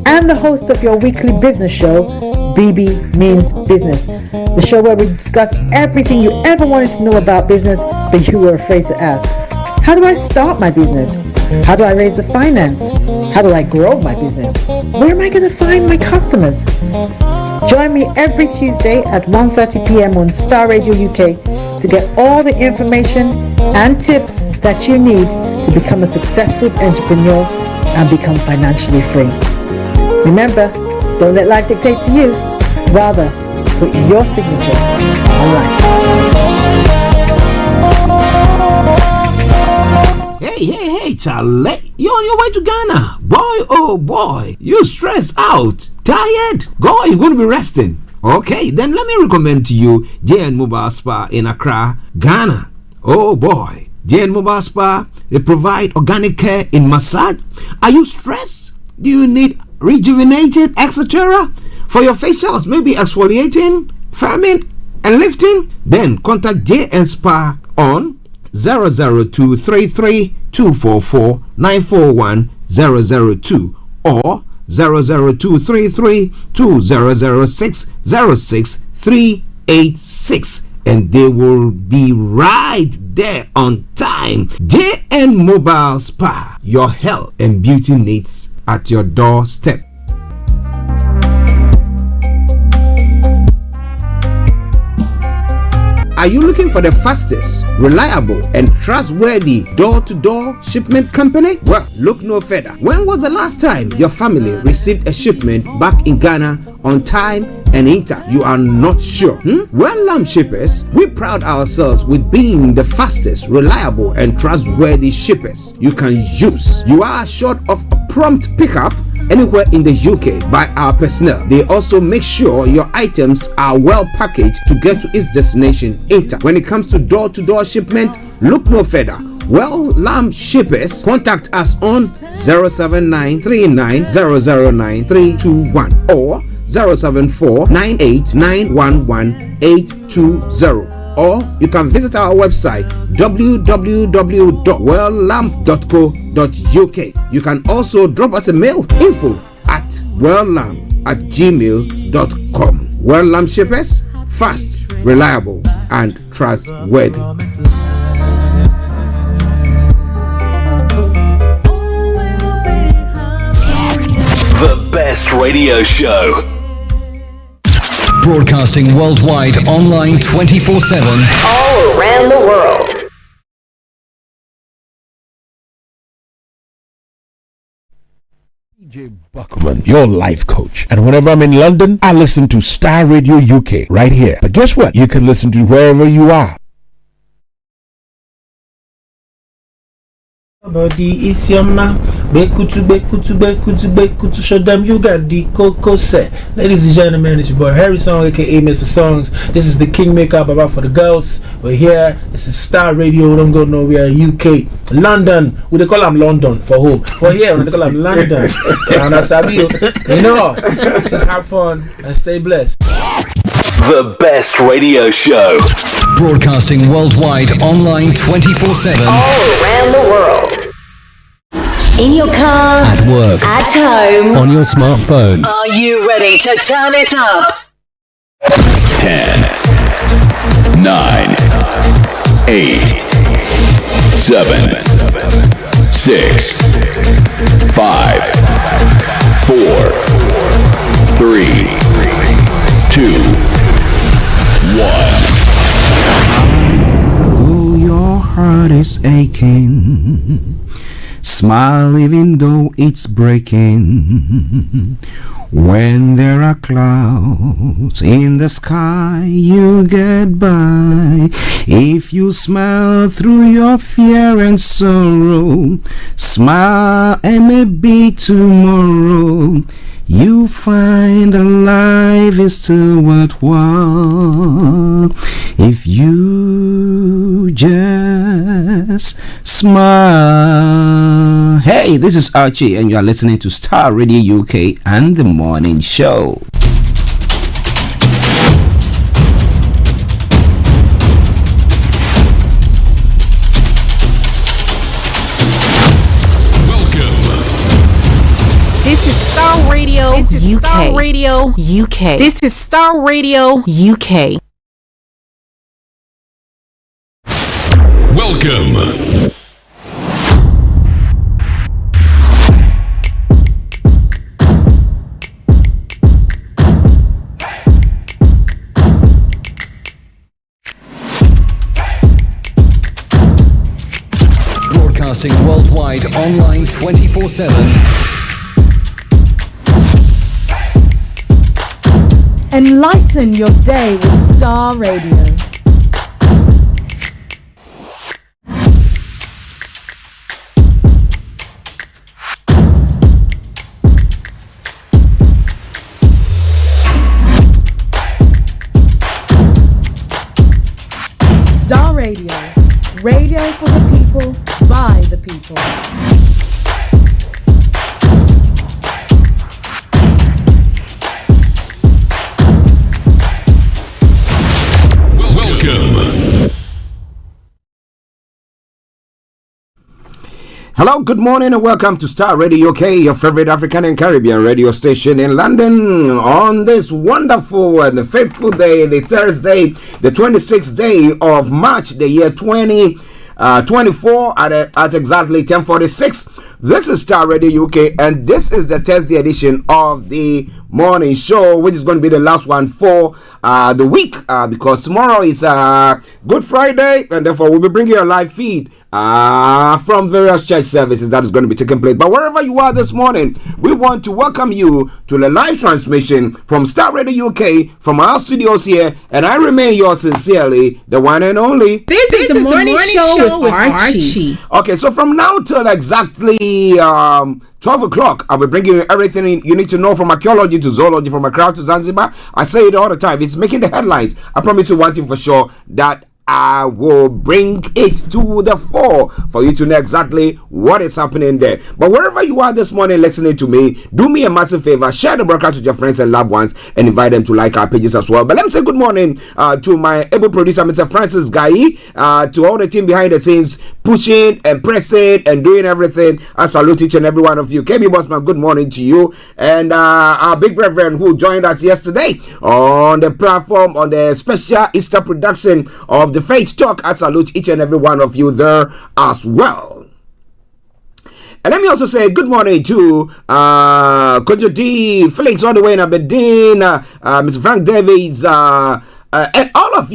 and the host of your weekly business show, BB Means Business, the show where we discuss everything you ever wanted to know about business but you were afraid to ask. How do I start my business? How do I raise the finance? How do I grow my business? Where am I going to find my customers? Join me every Tuesday at 1:30 p.m. on Starr Radio UK to get all the information and tips that you need to become a successful entrepreneur and become financially free. Remember, don't let life dictate to you. Rather, put your signature on life.
Hey, Charlie, you're on your way to Ghana. Boy, oh boy, you stressed out, tired? Go, you're going to be resting. Okay, then let me recommend to you JN Mobile Spa in Accra, Ghana. Oh boy, JN Mobile Spa, they provide organic care in massage. Are you stressed? Do you need rejuvenated, etc.? For your facials, maybe exfoliating, firming, and lifting? Then contact JN Spa on 00233 244 941 002 or 00233 2006 06386, and they will be right there on time. JN Mobile Spa, your health and beauty needs at your doorstep. Are you looking for the fastest, reliable, and trustworthy door-to-door shipment company? Well, look no further. When was the last time your family received a shipment back in Ghana on time and intact? You are not sure? Well, Lamb Shippers, we pride ourselves with being the fastest, reliable, and trustworthy shippers you can use. You are assured of a prompt pickup anywhere in the UK by our personnel. They also make sure your items are well packaged to get to its destination intact. When it comes to door-to-door shipment, look no further. Well, Lamb Shippers, contact us on 07939009321 or 07498911820. Or you can visit our website www.welllamp.co.uk. You can also drop us a mail, info@welllamp@gmail.com. Well Lamp Shippers, fast, reliable, and trustworthy.
The best radio show. Broadcasting worldwide, online 24/7.
All around the world.
DJ Buckman, your life coach. And whenever I'm in London, I listen to Starr Radio UK right here. But guess what? You can listen to wherever you are.
Body is your man. Bekutu, show them you got the cocoa set. Ladies and gentlemen, it's your boy Harry Song, aka Mr. Songs. This is the Kingmaker Baba for the girls. We're here. This is Starr Radio. Don't go nowhere. UK, London. We call them London for home. For here, we call them London. And that's how you know. Just have fun and stay blessed.
The best radio show. Broadcasting worldwide, online 24/7.
All around the world. In your car.
At work.
At home.
On your smartphone.
Are you ready to turn it up?
10, 9, 8, 7, 6, 5, 4, 3, 2, 1.
Oh, your heart is aching. Smile even though it's breaking. When there are clouds in the sky, you get by. If you smile through your fear and sorrow, smile and maybe tomorrow you find that life is still worthwhile if you just smile. Hey, this is Archie, and you are listening to Starr Radio UK and the Morning Show.
This is Starr Radio. This is UK. Starr Radio UK. This is Starr Radio UK.
Welcome. Broadcasting worldwide online 24/7.
Enlighten your day with Starr Radio. Starr Radio. Radio for the people, by the people.
Hello, good morning and welcome to Starr Radio UK, your favorite African and Caribbean radio station in London on this wonderful and faithful day, the Thursday, the 26th day of March, the year 2024 at exactly 10:46. This is Starr Radio UK and this is the Thursday edition of the morning show, which is going to be the last one for the week because tomorrow is Good Friday and therefore we'll be bringing you a live feed from various church services that is going to be taking place. But wherever you are this morning, we want to welcome you to the live transmission from Starr Radio UK from our studios here, and I remain yours sincerely, the one and only.
This is the morning show with Archie.
Okay, so from now till exactly 12 o'clock, I'll be bringing you everything you need to know from archaeology to zoology, from Accra to Zanzibar. I say it all the time. It's making the headlines. I promise you one thing for sure, that I will bring it to the fore for you to know exactly what is happening there. But wherever you are this morning listening to me, do me a massive favor, share the broadcast with your friends and loved ones and invite them to like our pages as well. But let me say good morning to my able producer, Mr. Francis Guy, to all the team behind the scenes, pushing and pressing and doing everything. I salute each and every one of you. KB Bossman, good morning to you. And our big reverend who joined us yesterday on the platform on the special Easter production of the Faith Talk. I salute each and every one of you there as well. And let me also say good morning to Kojo D, Felix all the way in Aberdeen, Mr. Frank Davids, and all of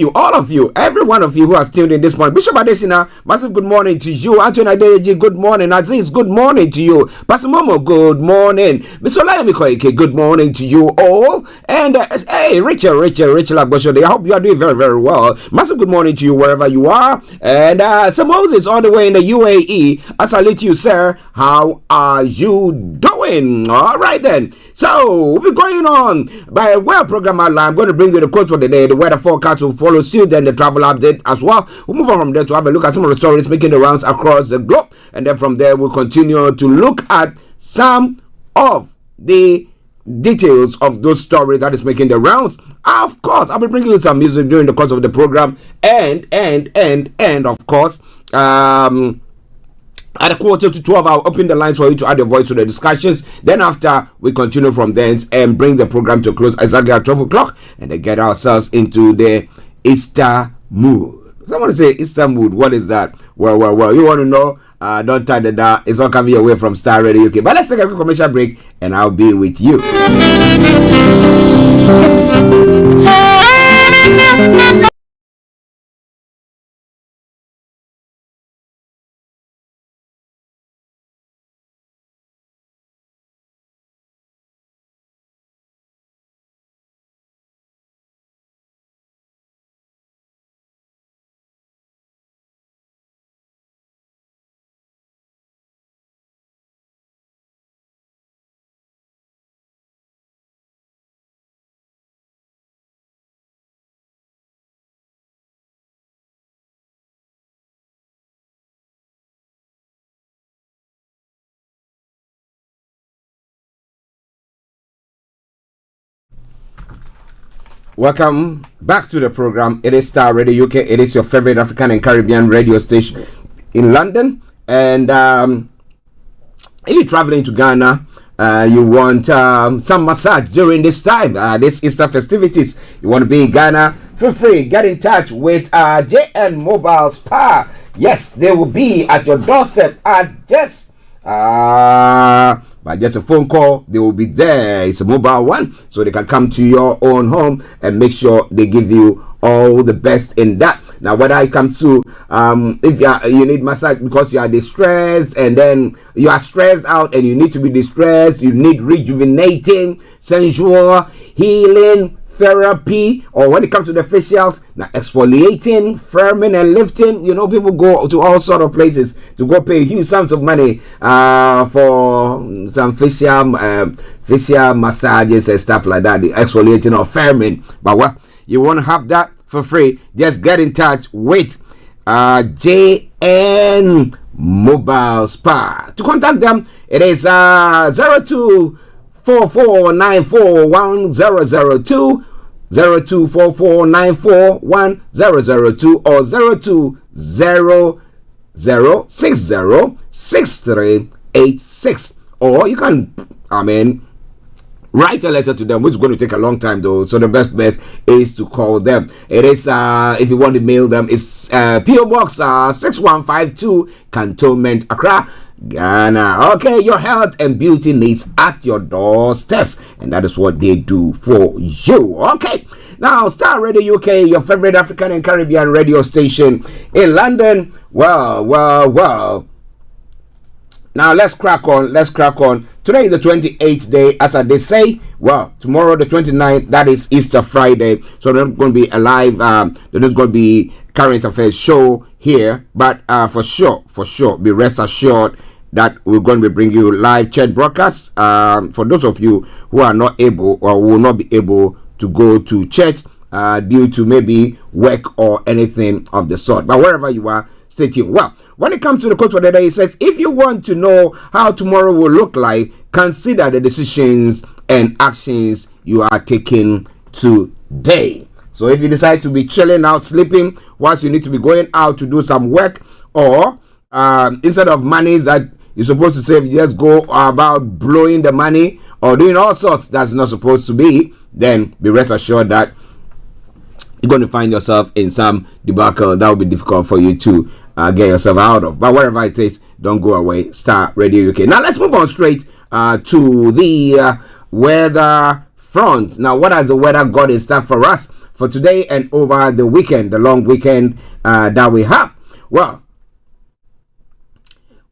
you, every one of you who has tuned in this morning. Bishop Adesina, massive good morning to you. Anthony Adeji, good morning. Aziz, good morning to you. Pastor Momo, good morning. Mr. Olayemi Koike, good morning to you all. And hey, Rachel Agboshode, I hope you are doing very, very well. Massive good morning to you wherever you are. And Sir Moses, all the way in the UAE, I salute you, sir. How are you doing? All right then. So we'll be going on by a well program outline. I'm going to bring you the quotes for the day. The weather forecast will follow suit, then the travel update as well. We'll move on from there to have a look at some of the stories making the rounds across the globe, and then from there we'll continue to look at some of the details of those stories that is making the rounds. Of course, I'll be bringing you some music during the course of the program, and of course, at a 11:45, I'll open the lines for you to add your voice to the discussions. Then after, we continue from there and bring the program to a close exactly at 12 o'clock and then get ourselves into the Easter mood. Someone say Istanbul. What is that? Well. You want to know? Don't touch the dial. It's all coming away from Star Radio UK. But let's take a quick commercial break, and I'll be with you. Welcome back to the program. It is Star Radio UK. It is your favorite African and Caribbean radio station in London. And if you're traveling to Ghana, you want some massage during this time, this Easter festivities, you want to be in Ghana, feel free, get in touch with JN Mobile Spa. Yes, they will be at your doorstep at just by just a phone call, they will be there. It's a mobile one, so they can come to your own home and make sure they give you all the best in that. Now, whether it comes to if you need massage because you are distressed, and then you are stressed out and you need to be distressed, you need rejuvenating, sensual, healing therapy, or when it comes to the facials, now exfoliating, firming and lifting, people go to all sort of places to go pay huge sums of money for some facial massages and stuff like that, the exfoliating or firming. But what you want to have that for free, just get in touch with JN Mobile Spa. To contact them, it is 0244941002, 0244941002, or 0200606386. Or you can, write a letter to them, which is going to take a long time though. So the best is to call them. It is, if you want to mail them, it's PO Box 6152, Cantonment, Accra, Ghana. Okay, your health and beauty needs at your doorsteps, and that is what they do for you. Okay, now Star Radio UK, your favorite African and Caribbean radio station in London. Well. Now let's crack on. Today is the 28th day, as I did say. Well, tomorrow the 29th, that is Easter Friday. So there's not going to be a live, there's not going to be current affairs show here. But for sure, be rest assured that we're going to be bringing you live chat broadcasts. For those of you who are not able or will not be able to go to church due to maybe work or anything of the sort. But wherever you are, stay tuned. Well, when it comes to the quote for the day, it says, if you want to know how tomorrow will look like, consider the decisions and actions you are taking today. So if you decide to be chilling out, sleeping, whilst you need to be going out to do some work, or instead of money that you're supposed to save, you just go about blowing the money or doing all sorts that's not supposed to be, then be rest assured that you're going to find yourself in some debacle that will be difficult for you to get yourself out of. But wherever it is, don't go away. Star Radio UK. Now let's move on straight to the weather front. Now, what has the weather got in store for us for today and over the weekend, the long weekend that we have? Well,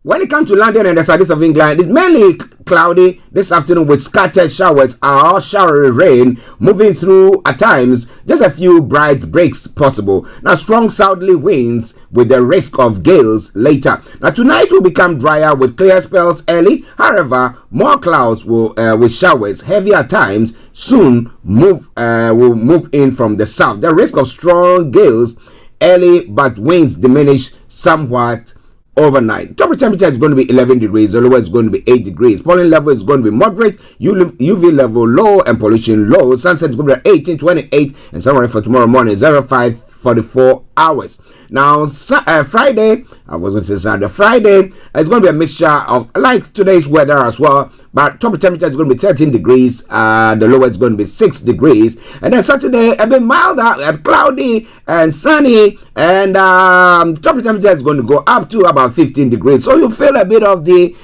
when it comes to London and the southeast of England, it's mainly cloudy this afternoon with scattered showers or showery rain moving through at times. Just a few bright breaks possible. Now, strong southerly winds with the risk of gales later. Now, tonight will become drier with clear spells early. However, more clouds will with showers heavy at times soon will move in from the south. The risk of strong gales early, but winds diminish somewhat overnight. Top temperature is going to be 11 degrees. The lower is going to be 8 degrees. Pollen level is going to be moderate. UV level low and pollution low. Sunset is going to be 18:28, and sunrise for tomorrow morning 05:44 hours. Now Friday, I was going to say Saturday. Friday, it's going to be a mixture of like today's weather as well, but top temperature is going to be 13 degrees. The lowest is going to be 6 degrees. And then Saturday, a bit milder, cloudy and sunny. And top temperature is going to go up to about 15 degrees. So you feel a bit of the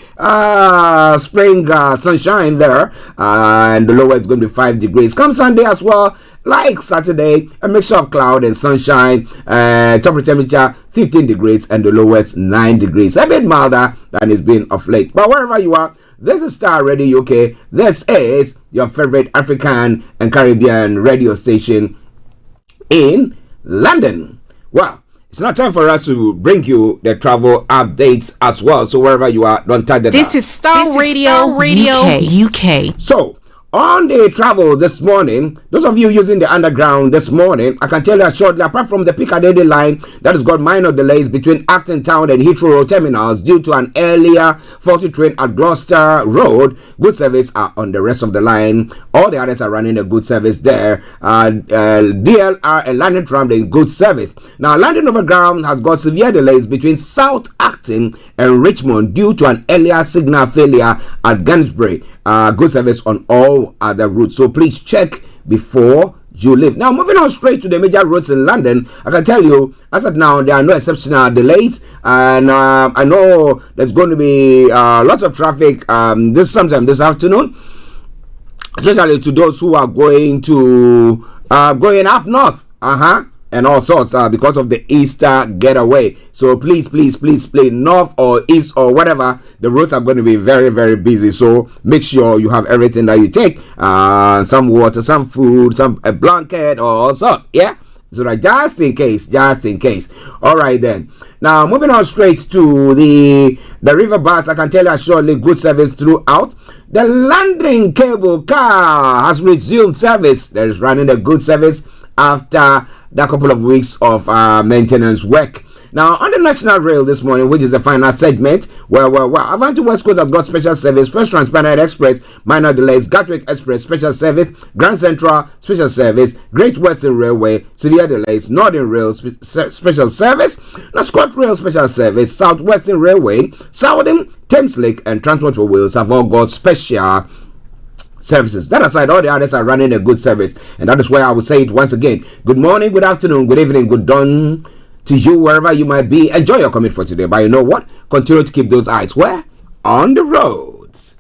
spring sunshine there. And the lowest is going to be 5 degrees. Come Sunday as well, like Saturday, a mixture of cloud and sunshine. Top temperature 15 degrees and the lowest 9 degrees. A bit milder than it's been of late. But wherever you are, this is Starr Radio UK. This is your favorite African and Caribbean radio station in London. Well, it's not time for us to bring you the travel updates as well. So wherever you are, don't touch the
This is Starr Radio UK.
So, on the travel this morning, those of you using the underground this morning, I can tell you shortly, apart from the Piccadilly line that has got minor delays between Acton Town and Heathrow Road terminals due to an earlier faulty train at Gloucester Road, good service are on the rest of the line. All the others are running a good service there. DLR and London Tram in good service. Now, London Overground has got severe delays between South Acton and Richmond due to an earlier signal failure at Gunsbury. Good service on all other routes, so please check before you leave. Now, moving on straight to the major roads in London, I can tell you as of now there are no exceptional delays, and I know there's going to be lots of traffic sometime this afternoon, especially to those who are going up north. And all sorts because of the Easter getaway. So please play north or east or whatever. The roads are going to be very, very busy. So make sure you have everything that you take. Some water, some food, a blanket or so. Yeah. So that just in case. All right then. Now moving on straight to the river bus, I can tell you shortly good service throughout. The London cable car has resumed service. There is running a good service after that couple of weeks of maintenance work. Now, on the National Rail this morning, which is the final segment, Avanti West Coast has got special service, First Transparent Express, minor delays, Gatwick Express, special service, Grand Central, special service, Great Western Railway, severe delays, Northern Rail, special service, now Scott Rail, special service, South Western Railway, Southern, Thames Lake, and Transport for Wales have all got special services. That aside, all the others are running a good service, and that is why I will say it once again. Good morning, good afternoon, good evening, good dawn to you wherever you might be. Enjoy your commute for today, but you know what? Continue to keep those eyes where? On the roads.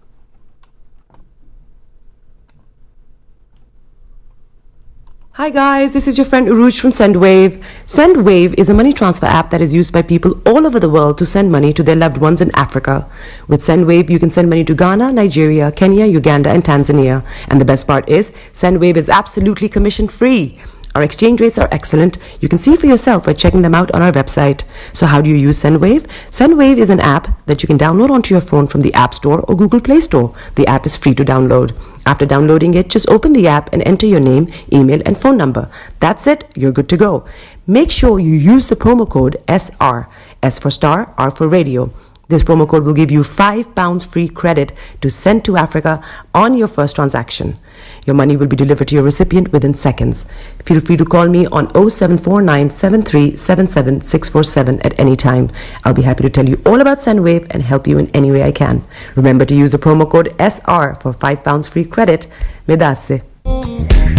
Hi guys, this is your friend Uruj from SendWave. SendWave is a money transfer app that is used by people all over the world to send money to their loved ones in Africa. With SendWave, you can send money to Ghana, Nigeria, Kenya, Uganda, and Tanzania. And the best part is, SendWave is absolutely commission-free. Our exchange rates are excellent. You can see for yourself by checking them out on our website. So how do you use SendWave? SendWave is an app that you can download onto your phone from the App Store or Google Play Store. The app is free to download. After downloading it, just open the app and enter your name, email, and phone number. That's it. You're good to go. Make sure you use the promo code SR. S for Star, R for Radio. This promo code will give you £5 free credit to send to Africa on your first transaction. Your money will be delivered to your recipient within seconds. Feel free to call me on 0749 7377 647 at any time. I'll be happy to tell you all about SendWave and help you in any way I can. Remember to use the promo code SR for £5 free credit. Medasse.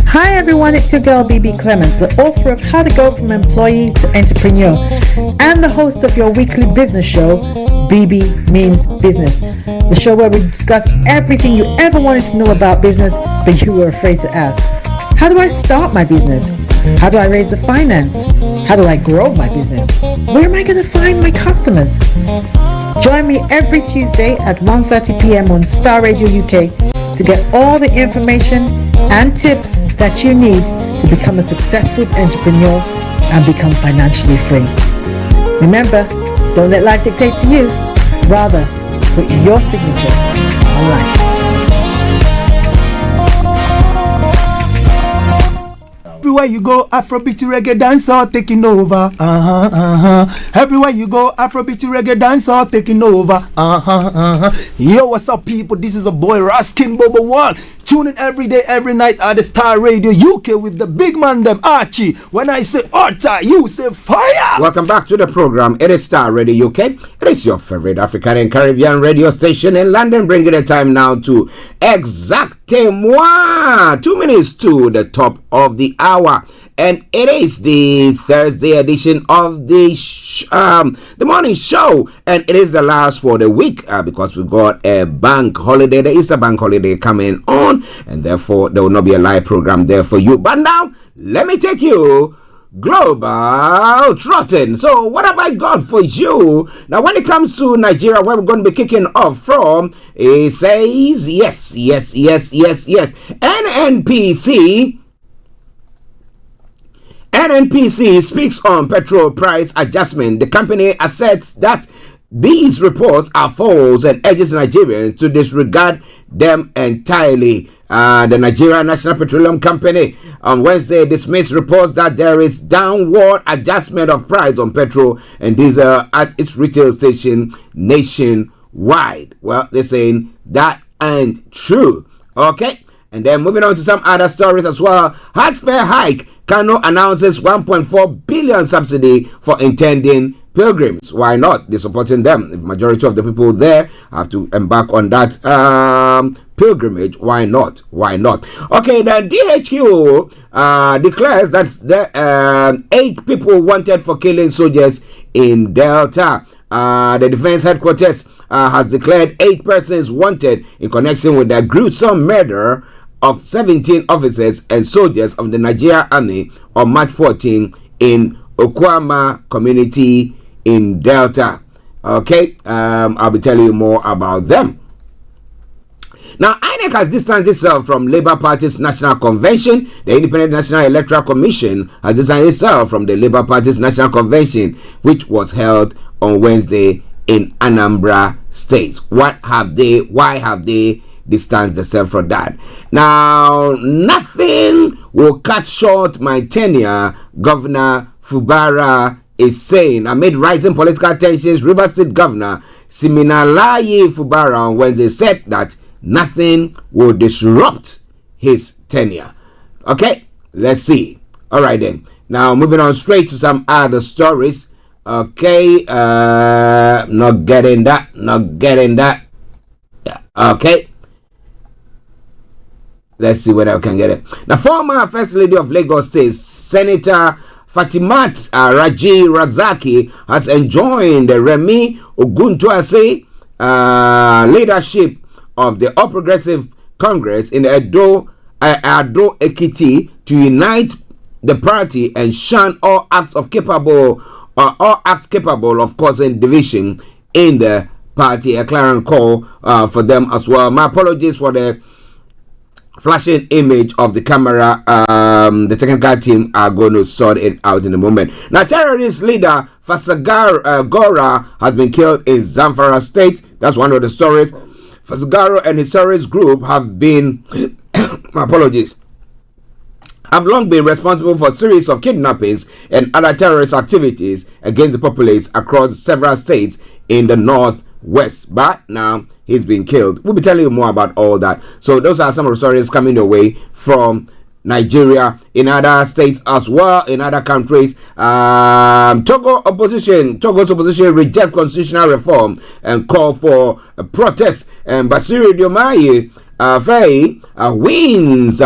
Hi everyone, it's your girl BB Clement, the author of How to Go From Employee to Entrepreneur and the host of your weekly business show, BB Means Business, the show where we discuss everything you ever wanted to know about business but you were afraid to ask. How do I start my business? How do I raise the finance? How do I grow my business? Where am I going to find my customers? Join me every Tuesday at 1:30 p.m. on Starr Radio UK to get all the information and tips that you need to become a successful entrepreneur and become financially free. Remember, don't let life dictate to you. Rather, put your signature on life.
Everywhere you go, Afrobeat reggae dancehall taking over. Everywhere you go, Afrobeat reggae dancehall taking over. Yo, what's up, people? This is a boy Raskin Bobo One. Tune in every day, every night at the Star Radio UK with the big man them Archie. When I say order, you say fire.
Welcome back to the program. It is Star Radio UK. It is your favorite African and Caribbean radio station in London, bringing the time now to exactement 2 minutes to the top of the hour. And it is the Thursday edition of the morning show, and it is the last for the week because we got a bank holiday, the Easter bank holiday coming on, and therefore there will not be a live program there for you. But now, let me take you global trotting. So what have I got for you? Now, when it comes to Nigeria, where we're going to be kicking off from, it says yes. NNPC speaks on petrol price adjustment. The company asserts that these reports are false and urges Nigerians to disregard them entirely. The Nigeria National Petroleum Company on Wednesday dismissed reports that there is downward adjustment of price on petrol and diesel at its retail station nationwide. Well, they're saying that ain't true. Okay, and then moving on to some other stories as well. Hard fare hike. Kano announces 1.4 billion subsidy for intending pilgrims. Why not? They're supporting them. The majority of the people there have to embark on that pilgrimage. Why not? Okay, the DHQ declares that the 8 people wanted for killing soldiers in Delta. The defense headquarters has declared 8 persons wanted in connection with the gruesome murder of 17 officers and soldiers of the Nigeria Army on March 14 in Okwama community in Delta. Okay, I'll be telling you more about them. Now, INEC has distanced itself from Labour Party's National Convention. The Independent National Electoral Commission has distanced itself from the Labour Party's National Convention, which was held on Wednesday in Anambra State. Why have they distance themselves from that? Now, nothing will cut short my tenure, Governor Fubara is saying. Amid rising political tensions, Rivers State Governor Siminalayi Fubara on Wednesday said that nothing will disrupt his tenure. Okay, let's see. All right then. Now, moving on straight to some other stories. Okay, not getting that. Yeah. Okay. Let's see whether I can get it. The former First Lady of Lagos State, Senator Fatimat Raji Razaki, has enjoined the Remi Oguntuase leadership of the All Progressive Congress in Ado Ekiti to unite the party and shun all acts capable of causing division in the party. A clarion call for them as well. My apologies for the flashing image of the camera. The technical team are going to sort it out in a moment. Now, terrorist leader Fasagara has been killed in Zamfara State. That's one of the stories. Fasagara and his terrorist group have been have long been responsible for a series of kidnappings and other terrorist activities against the populace across several states in the northwest. But now he's been killed. We'll be telling you more about all that. So those are some of the stories coming your way from Nigeria, in other states as well, in other countries. Togo's opposition reject constitutional reform and call for a protest. And Bassirou Diomaye Faye wins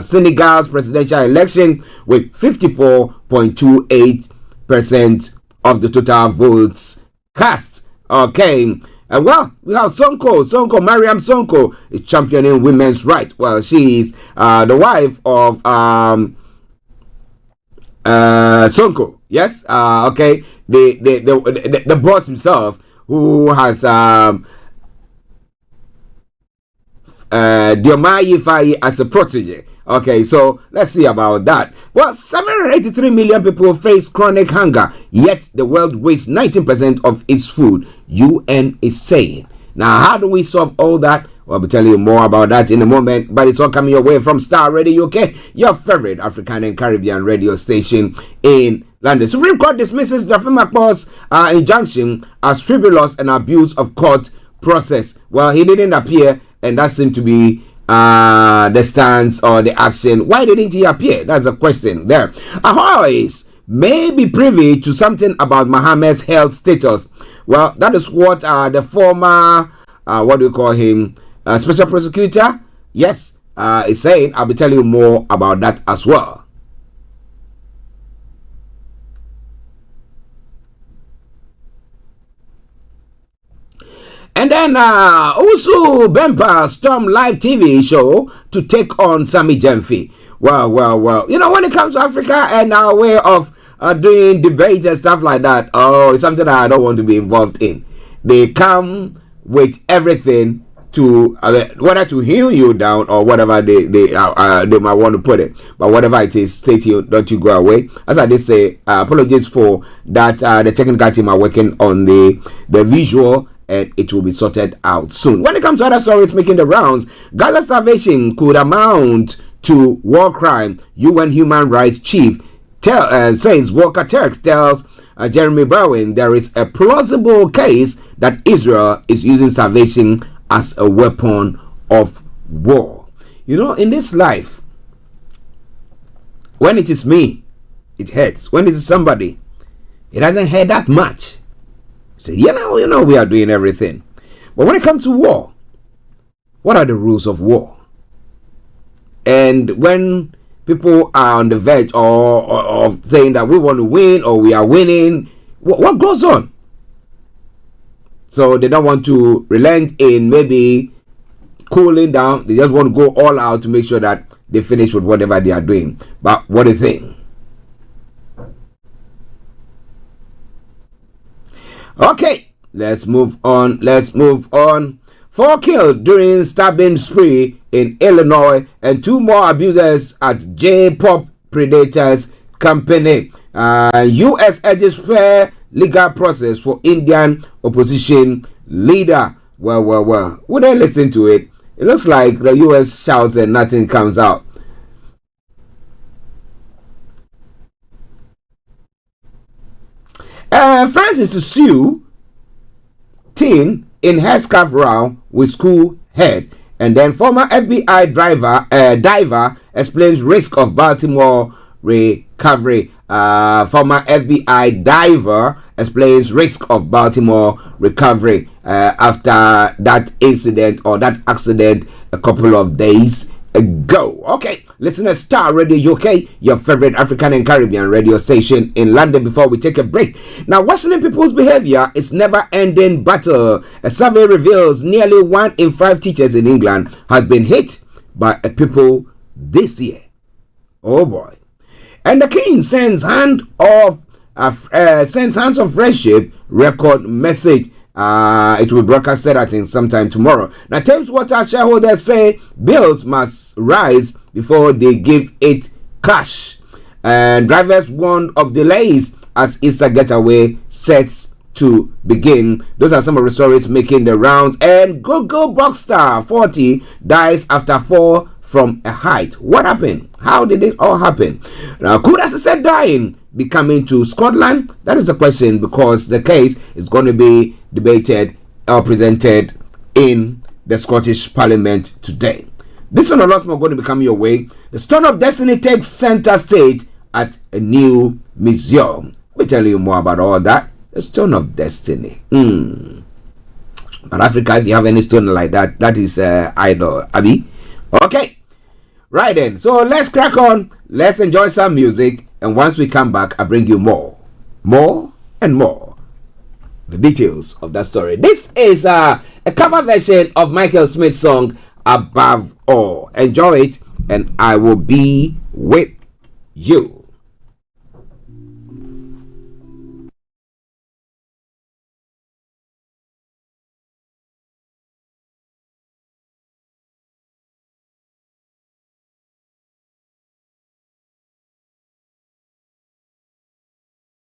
Senegal's presidential election with 54.28% of the total votes cast. Okay. Well, we have Sonko, Mariam Sonko is championing women's rights. Well, she's the wife of Sonko. Yes. Okay. The boss himself, who has Diomaye Faye as a protege. Okay, so let's see about that. Well, 783 million people face chronic hunger, yet the world wastes 19% of its food, UN is saying. Now, how do we solve all that? Well, I'll be telling you more about that in a moment, but it's all coming your way from Star Radio UK, your favorite African and Caribbean radio station in London. Supreme Court dismisses Daffy McPaul's injunction as frivolous and abuse of court process. Well, he didn't appear, and that seemed to be the stance or the action. Why didn't he appear? That's a question there. Ahoy's may be privy to something about Mohammed's health status. Well, that is what the former, what do you call him, special prosecutor, yes, is saying. I'll be telling you more about that as well. And then also Bempa Storm Live TV show to take on Sammy Jemfi. Well. You know, when it comes to Africa and our way of doing debates and stuff like that, it's something that I don't want to be involved in. They come with everything to whether to heal you down or whatever they might want to put it. But whatever it is, stay tuned, don't you go away. As I did say, apologies for that. The technical team are working on the visual, and it will be sorted out soon. When it comes to other stories making the rounds, Gaza starvation could amount to war crime. UN Human Rights Chief says Volker Turk tells Jeremy Bowen there is a plausible case that Israel is using starvation as a weapon of war. You know, in this life, when it is me, it hurts. When it is somebody, it doesn't hurt that much. Say, you know, we are doing everything. But when it comes to war, what are the rules of war? And when people are on the verge of saying that we want to win or we are winning, what goes on? So they don't want to relent in maybe cooling down. They just want to go all out to make sure that they finish with whatever they are doing. But what do you think? Okay, let's move on. 4 killed during stabbing spree in Illinois and 2 more abusers at J-pop Predators Company. U.S. urges fair legal process for Indian opposition leader. Well. Would I listen to it? It looks like the U.S. shouts and nothing comes out. Francis to sue teen in headscarf row with school head. And then former FBI diver explains risk of Baltimore recovery. Former FBI diver explains risk of Baltimore recovery after that incident or that accident a couple of days ago. Okay, listen to Starr Radio UK, your favorite African and Caribbean radio station in London. Before we take a break, now worsening people's behavior is never-ending battle. A survey reveals nearly 1 in 5 teachers in England has been hit by people this year. Oh boy! And the King sends hands of friendship record message. It will broadcast that in sometime tomorrow. Now, Thames Water shareholders say bills must rise before they give it cash. And drivers warned of delays as Easter getaway sets to begin. Those are some of the stories making the rounds. And Google Boxstar 40 dies after fall from a height. What happened? How did it all happen? Now, could, as I said, dying be coming to Scotland? That is the question, because the case is going to be debated or presented in the Scottish Parliament today. This and a lot more going to be coming your way. The Stone of Destiny takes center stage at a new museum. We'll tell you more about all that. The Stone of Destiny. But Africa, if you have any stone like that, that is idol, Abby. Okay. Right then, so let's crack on, let's enjoy some music, and once we come back, I bring you more and more. The details of that story. This is a cover version of Michael Smith's song, Above All. Enjoy it, and I will be with you.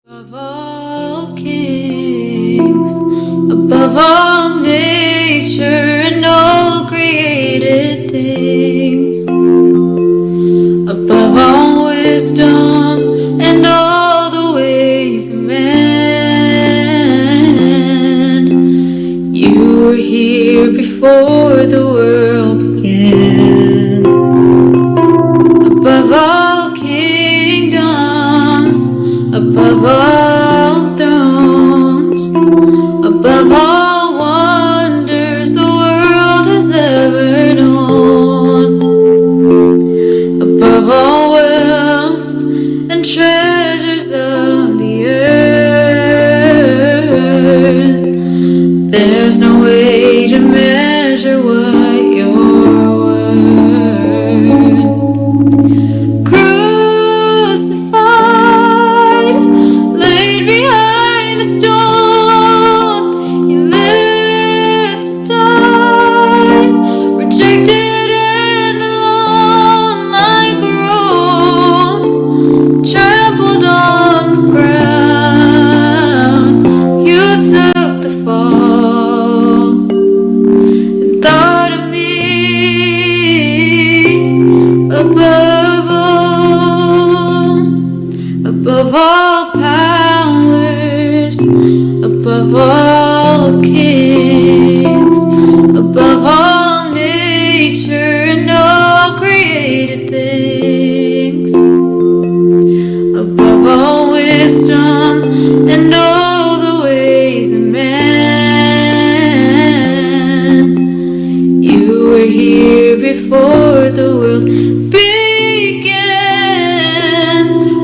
Above all kings, above all nature and all created things, above all wisdom and all the ways of man, you were here before the world began. There's no way to measure what you're worth. Crucified, laid behind a stone, you lived to die, rejected and alone like a rose, trampled on the ground. You took the fall and thought of me above all powers, above all kings, above all nature and all created things, above all wisdom and all the ways of man. You were here before the world began,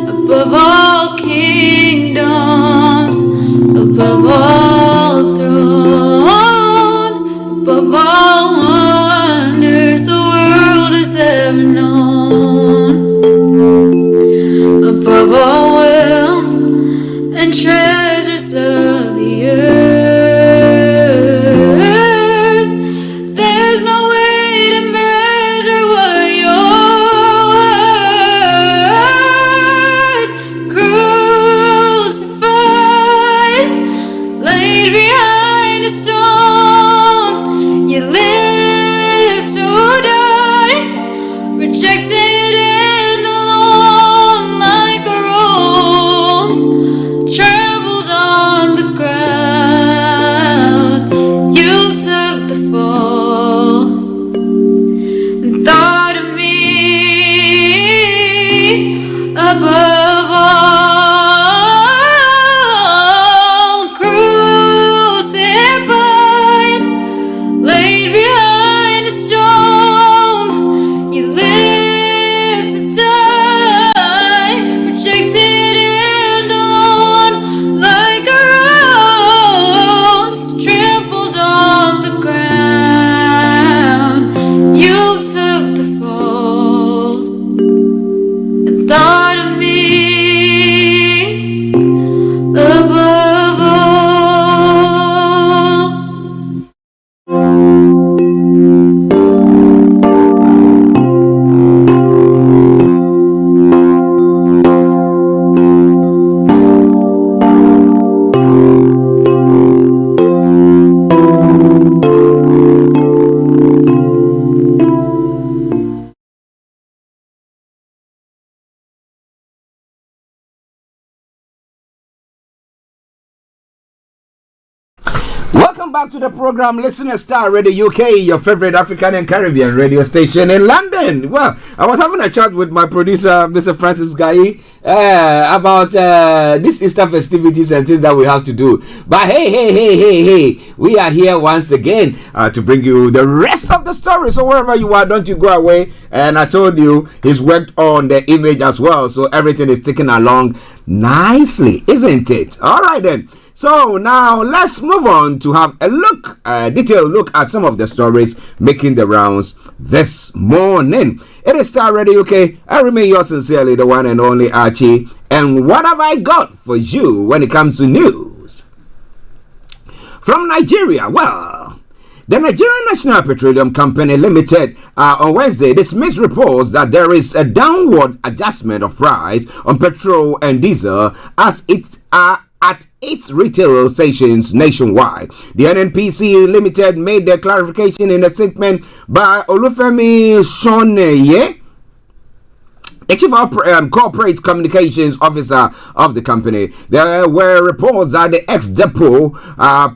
above all kingdoms, above all thrones, above all wonders the world has ever known, above all wealth and treasures of the earth. There's no way to measure what you're worth. Crucified, laid behind a stone, you lived to die, rejected and alone like a rose, trampled on the ground. You took the fall and thought of me above all. Crucified, laid behind a stone, you lived to die, rejected and alone like a rose, trampled on the ground. You took the fall and thought of me above all.
Welcome back to the program, listener. Star Radio UK, your favorite African and Caribbean radio station in London. Well, I was having a chat with my producer, Mr. Francis Guy, about these Easter festivities and things that we have to do. But hey, we are here once again to bring you the rest of the story. So wherever you are, don't you go away. And I told you, he's worked on the image as well, so everything is ticking along nicely, isn't it? All right then. So now let's move on to have a look, detailed look at some of the stories making the rounds this morning. It is Star Radio UK. I remain yours sincerely, the one and only Archie. And what have I got for you when it comes to news? From Nigeria, well, the Nigerian National Petroleum Company Limited on Wednesday dismissed reports that there is a downward adjustment of price on petrol and diesel as it at its retail stations nationwide. The NNPC Limited made the clarification in a statement by Olufemi Shoneye, the Chief Corporate Communications Officer of the company. There were reports that the ex-depot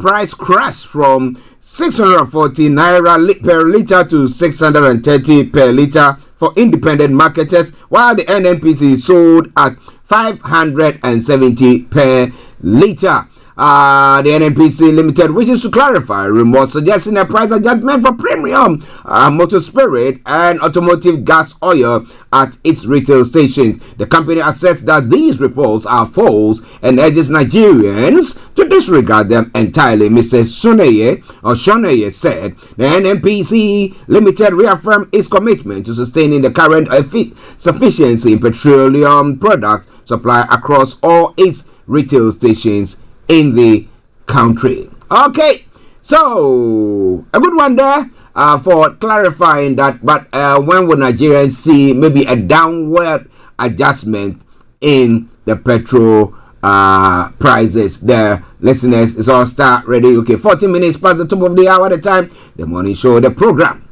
price crashed from 640 naira per litre to 630 per litre for independent marketers, while the NNPC sold at 570 per litre. the NNPC Limited wishes to clarify rumors suggesting a price adjustment for premium motor spirit and automotive gas oil at its retail stations. The company asserts that these reports are false and urges Nigerians to disregard them entirely. Mr. Shoneye said the NNPC Limited reaffirmed its commitment to sustaining the current sufficiency in petroleum products supply across all its retail stations in the country. Okay, so a good one there for clarifying that. But when will Nigerians see maybe a downward adjustment in the petrol prices? There, listeners, it's all Starr Radio UK. 40 minutes past the top of the hour at the time. The morning show, the program.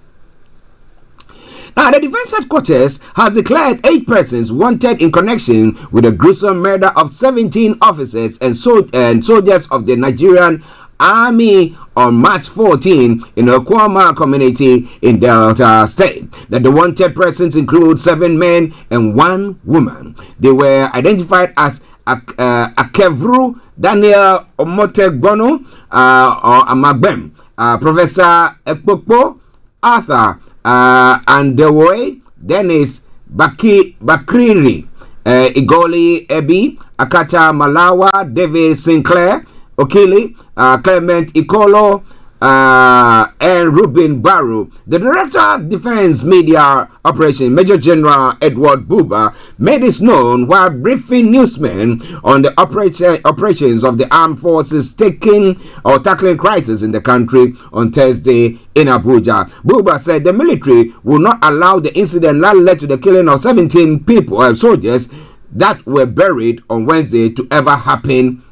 Now, the Defense Headquarters has declared 8 persons wanted in connection with the gruesome murder of 17 officers and soldiers of the Nigerian Army on March 14 in the Okwama community in Delta State. That the wanted persons include 7 men and 1 woman. They were identified as Akevru Daniel Omotegbono or Amagbem, Professor Ekpokpo, Arthur Andewoy, Dennis Bakriri, Igoli Ebi, Akata Malawa, David Sinclair, Okili, Clement Ikolo, and Ruben Baru. The Director of Defense Media Operations, Major General Edward Buba, made this known while briefing newsmen on the operations of the armed forces tackling crisis in the country on Thursday in Abuja. Buba said the military will not allow the incident that led to the killing of 17 people, soldiers that were buried on Wednesday, to ever happen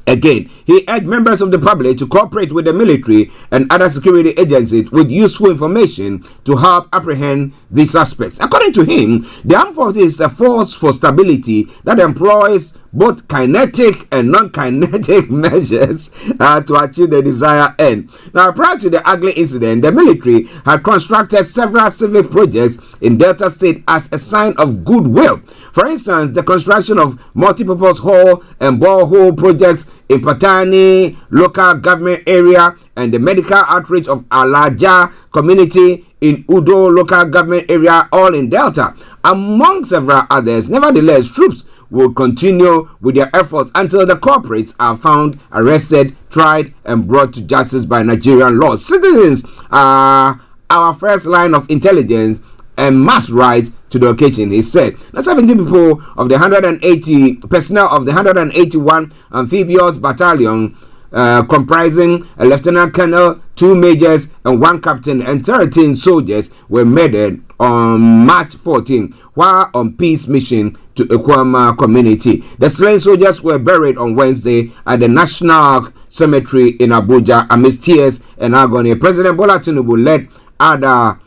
again. He urged members of the public to cooperate with the military and other security agencies with useful information to help apprehend these suspects. According to him, the armed forces is a force for stability that employs both kinetic and non-kinetic measures to achieve the desired end. Now, prior to the ugly incident, the military had constructed several civic projects in Delta State as a sign of goodwill. For instance, the construction of multipurpose hall and borehole projects in Patani local government area and the medical outreach of Alaja community in Udo local government area, all in Delta, among several others. Nevertheless, troops will continue with their efforts until the culprits are found, arrested, tried, and brought to justice by Nigerian law. Citizens are our first line of intelligence and must rise to the occasion, he said. The 17 people of the 180 personnel of the 181 amphibious battalion, comprising a lieutenant colonel, 2 majors, and 1 captain, and 13 soldiers, were murdered on March 14 while on peace mission to Okwama community. The slain soldiers were buried on Wednesday at the National Cemetery in Abuja amidst tears and agony. President Bola Tinubu led other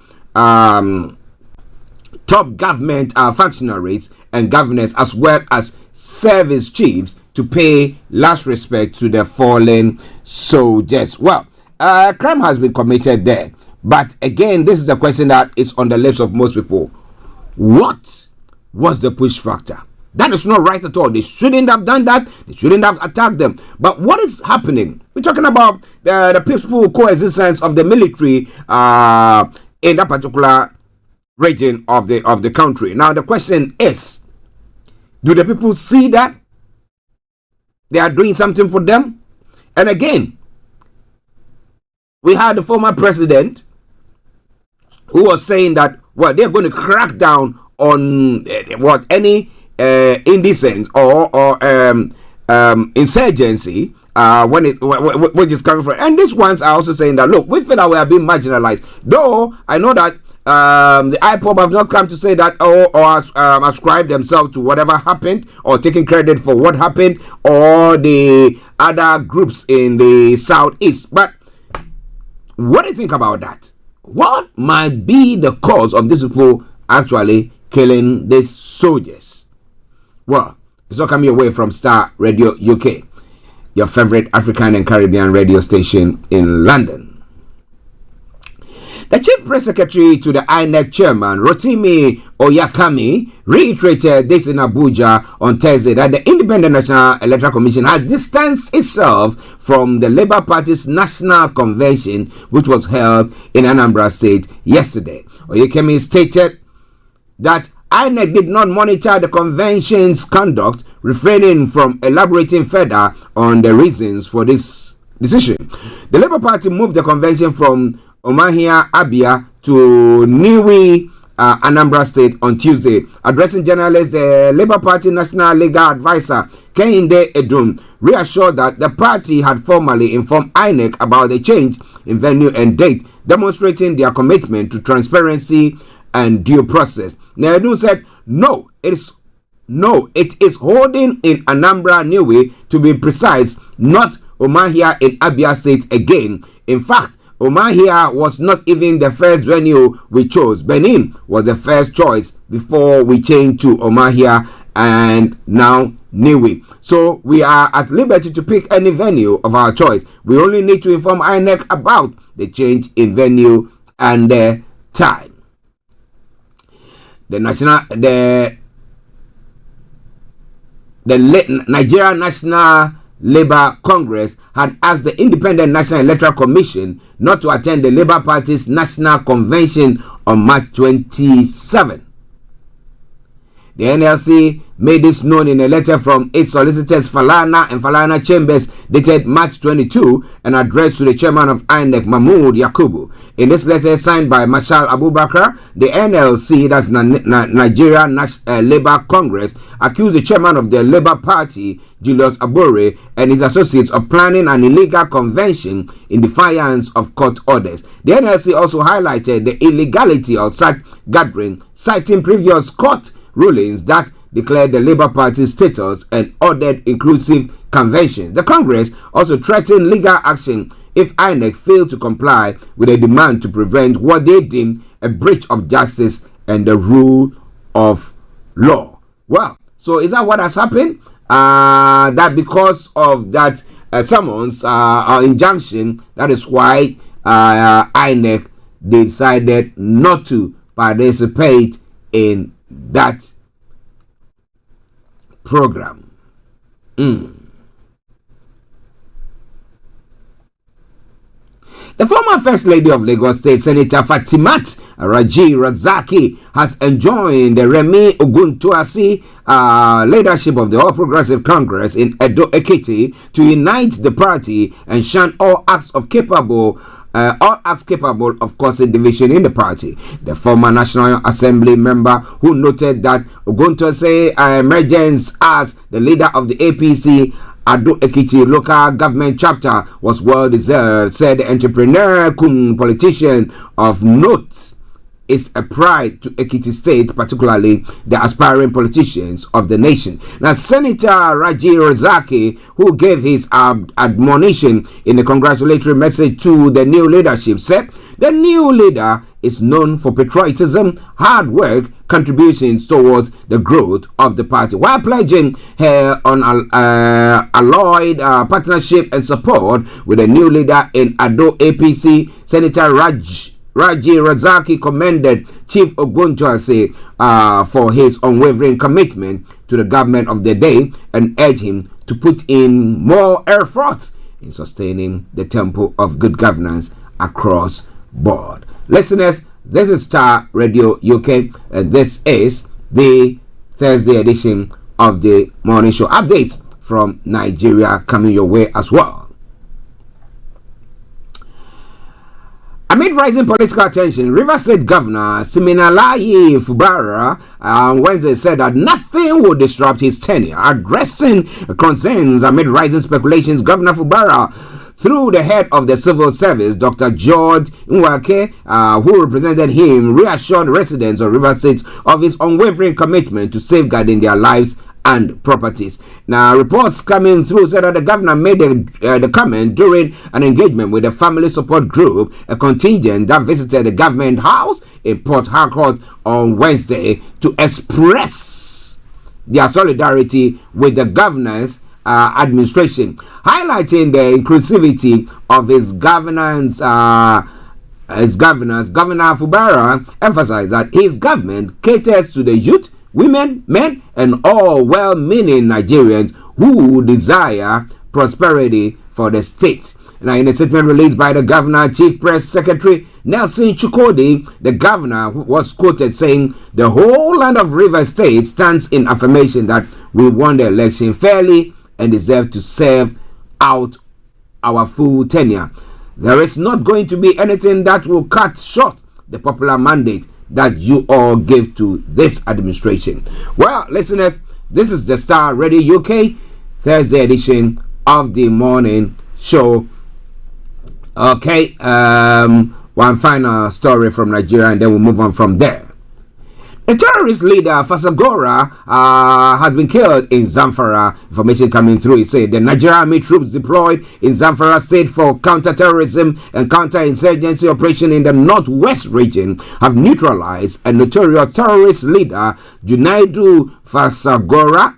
top government functionaries and governors, as well as service chiefs, to pay last respect to the fallen soldiers. Well, crime has been committed there, but again, this is the question that is on the lips of most people. What was the push factor? That is not right at all. They shouldn't have done that. They shouldn't have attacked them. But what is happening? We're talking about the peaceful coexistence of the military in that particular region of the country. Now the question is, do the people see that they are doing something for them? And again, we had the former president who was saying that, well, they're going to crack down on any indecent or insurgency which is coming from. And these ones are also saying that, look, we feel that we are being marginalized. Though I know that the IPOB have not come to say that or ascribe themselves to whatever happened or taking credit for what happened, or the other groups in the southeast. But what do you think about that? What might be the cause of these people actually killing these soldiers? Well, it's all coming away from Starr Radio UK, your favorite African and Caribbean radio station in London. The Chief Press Secretary to the INEC Chairman, Rotimi Oyakami reiterated this in Abuja on Thursday that the Independent National Electoral Commission has distanced itself from the Labour Party's National Convention, which was held in Anambra State yesterday. Oyakami stated that INEC did not monitor the convention's conduct, refraining from elaborating further on the reasons for this decision. The Labour Party moved the convention from Omahia, Abia to Niwi, Anambra State on Tuesday. Addressing journalists, the Labour Party National Legal Advisor Kehinde Edun reassured that the party had formally informed INEC about the change in venue and date, demonstrating their commitment to transparency and due process. Now, Edun said, it is holding in Anambra Niwi, to be precise, not Omahia in Abia State again. In fact, Omahia was not even the first venue we chose. Benin was the first choice before we changed to Omahia and now Niwi. So we are at liberty to pick any venue of our choice. We only need to inform INEC about the change in venue and the time. The Nigeria National Labour Congress had asked the Independent National Electoral Commission not to attend the Labour Party's National Convention on March 27. The NLC made this known in a letter from its solicitors Falana and Falana Chambers dated March 22 and addressed to the chairman of INEC, Mahmood Yakubu. In this letter signed by Marshal Abubakar, the NLC, that's Nigeria National Labour Congress, accused the chairman of the Labour Party, Julius Abore, and his associates of planning an illegal convention in defiance of court orders. The NLC also highlighted the illegality of such gathering, citing previous court rulings that declared the Labour Party's status and ordered inclusive conventions. The Congress also threatened legal action if INEC failed to comply with a demand to prevent what they deemed a breach of justice and the rule of law. Well, so is that what has happened? That because of that summons or injunction, that is why INEC decided not to participate in that program. The former First Lady of Lagos State, Senator Fatimat Raji Razaki, has enjoined the Remi Oguntoasi leadership of the All Progressive Congress in Edo Ekiti to unite the party and shun all acts capable of causing division in the party. The former National Assembly member, who noted that Oguntose's emergence as the leader of the APC Ado Ekiti local government chapter was well deserved, said the entrepreneur cum politician of note is a pride to Ekiti State, particularly the aspiring politicians of the nation. Now, Senator Raji Razaki, who gave his admonition in a congratulatory message to the new leadership, said the new leader is known for patriotism, hard work, contributions towards the growth of the party, while pledging her unalloyed partnership and support with the new leader in Ado APC. Senator Raji Razaki commended Chief Oguntoase for his unwavering commitment to the government of the day and urged him to put in more effort in sustaining the tempo of good governance across board. Listeners, this is Starr Radio UK, and this is the Thursday edition of the Morning Show. Updates from Nigeria coming your way as well. Amid rising political tension, Rivers State Governor Siminalayi Fubara on Wednesday said that nothing would disrupt his tenure. Addressing concerns amid rising speculations, Governor Fubara, through the head of the civil service, Dr. George Nwake, who represented him, reassured residents of Rivers State of his unwavering commitment to safeguarding their lives and properties. Now, reports coming through said that the governor made the comment during an engagement with the family support group, a contingent that visited the government house in Port Harcourt on Wednesday to express their solidarity with the governor's administration, highlighting the inclusivity of his governance its governors, Governor Fubara, emphasized that his government caters to the youth, women, men, and all well-meaning Nigerians who desire prosperity for the state. Now, in a statement released by the governor, Chief Press Secretary Nelson Chukodi, the governor was quoted saying, "The whole land of Rivers State stands in affirmation that we won the election fairly and deserve to serve out our full tenure. There is not going to be anything that will cut short the popular mandate that you all give to this administration." Well, listeners, this is the Star Radio UK Thursday edition of the morning show. Okay, one final story from Nigeria and then we'll move on from there. The terrorist leader Fasagora has been killed in Zamfara. Information coming through, it said the Nigerian Army troops deployed in Zamfara state for counter-terrorism and counter-insurgency operation in the northwest region have neutralized a notorious terrorist leader Junaidu Fasagora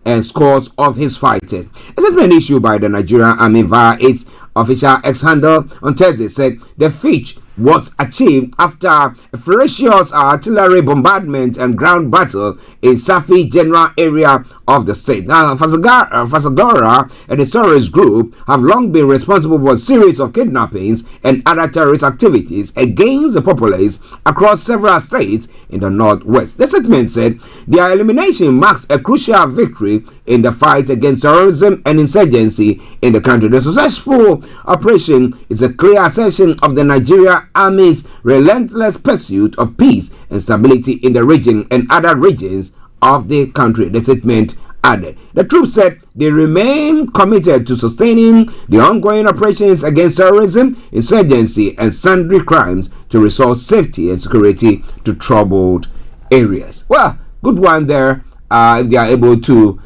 and scores of his fighters. A statement issued by the Nigerian Army via its official X-handle on Thursday said the feat was achieved after a ferocious artillery bombardment and ground battle in Safi general area of the state. Now, Fasagora and the terrorist group have long been responsible for a series of kidnappings and other terrorist activities against the populace across several states in the northwest. The statement said their elimination marks a crucial victory in the fight against terrorism and insurgency in the country. The successful operation is a clear assertion of the Nigerian Army's relentless pursuit of peace and stability in the region and other regions of the country, the statement added. The troops said they remain committed to sustaining the ongoing operations against terrorism, insurgency, and sundry crimes to restore safety and security to troubled areas. Well, good one there. If they are able to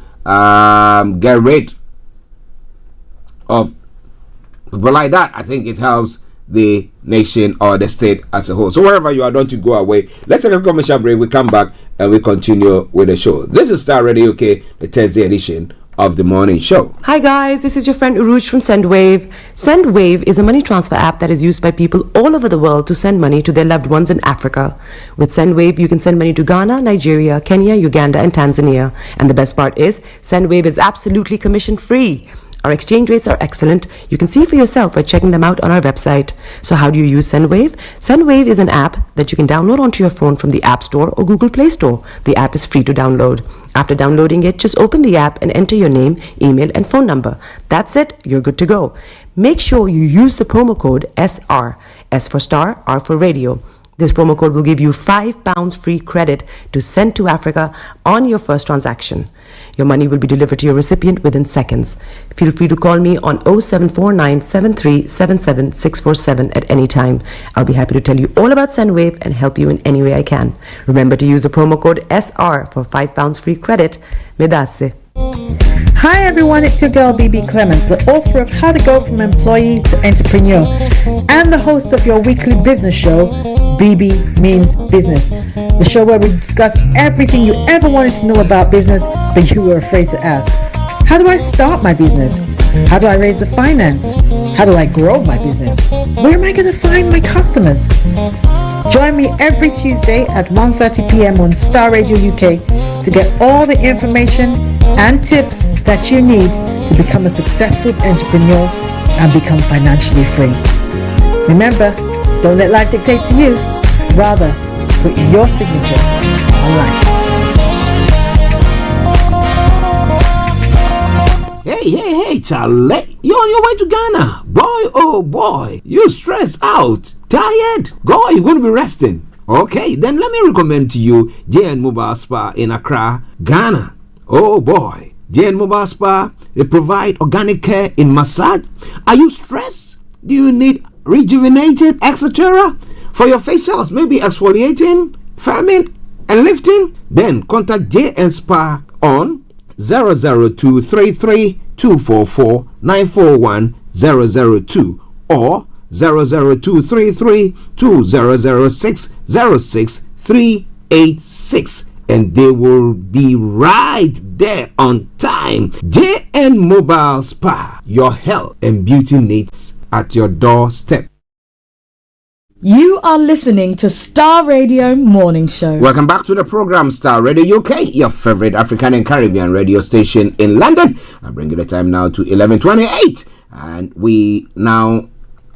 get rid of people like that, I think it helps the nation or the state as a whole. So wherever you are, don't you go away. Let's take a commercial break. We come back and we continue with the show. This is Star Radio UK, the Thursday edition of the morning show.
Hi guys, this is your friend Uruj from SendWave. SendWave is a money transfer app that is used by people all over the world to send money to their loved ones in Africa. With SendWave, you can send money to Ghana, Nigeria, Kenya, Uganda, and Tanzania. And the best part is, SendWave is absolutely commission free. Our exchange rates are excellent. You can see for yourself by checking them out on our website. So how do you use SendWave? SendWave is an app that you can download onto your phone from the App Store or Google Play Store. The app is free to download. After downloading it, just open the app and enter your name, email, and phone number. That's it. You're good to go. Make sure you use the promo code SR. S for Star, R for Radio. This promo code will give you £5 free credit to send to Africa on your first transaction. Your money will be delivered to your recipient within seconds. Feel free to call me on 0749 7377 647 at any time. I'll be happy to tell you all about SendWave and help you in any way I can. Remember to use the promo code SR for £5 free credit. Medasse.
Hi everyone, it's your girl BB Clement, the author of How to Go From Employee to Entrepreneur and the host of your weekly business show, BB Means Business, the show where we discuss everything you ever wanted to know about business but you were afraid to ask. How do I start my business? How do I raise the finance? How do I grow my business? Where am I going to find my customers? Join me every Tuesday at 1:30 p.m. on Star Radio UK to get all the information and tips that you need to become a successful entrepreneur and become financially free. Remember, don't let life dictate to you. Rather, put your signature on life.
Hey, Charlie, you're on your way to Ghana. Boy, oh boy, you stressed out, tired? Go, you're going to be resting. Okay, then let me recommend to you JN Mobile Spa in Accra, Ghana. Oh boy, JN Mobile Spa, they provide organic care in massage. Are you stressed? Do you need rejuvenated, etc.? For your facials, maybe exfoliating, firming, and lifting? Then contact JN Spa on 00233 244 941 002 or 00233 2006 06386, and they will be right there on time. JN Mobile Spa, your health and beauty needs at your doorstep.
You are listening to Star Radio Morning Show.
Welcome back to the program Star Radio UK, your favorite African and Caribbean radio station in London. I bring you the time now to 11:28, and we now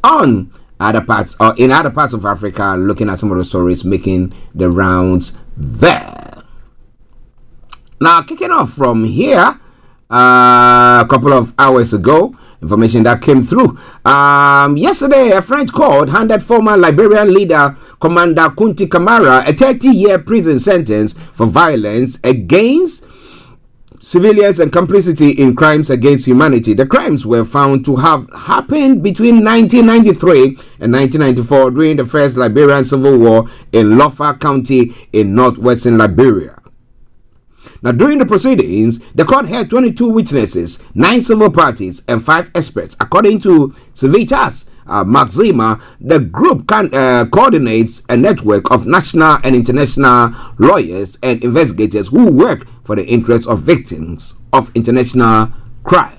on other parts or in other parts of Africa, looking at some of the stories making the rounds there. Now, kicking off from here, a couple of hours ago, information that came through. Yesterday, a French court handed former Liberian leader Commander Kunti Kamara a 30-year prison sentence for violence against civilians and complicity in crimes against humanity. The crimes were found to have happened between 1993 and 1994 during the first Liberian Civil War in Lofa County in northwestern Liberia. Now, during the proceedings, the court heard 22 witnesses, 9 civil parties, and 5 experts. According to Civitas Maxima, the group coordinates a network of national and international lawyers and investigators who work for the interests of victims of international crime.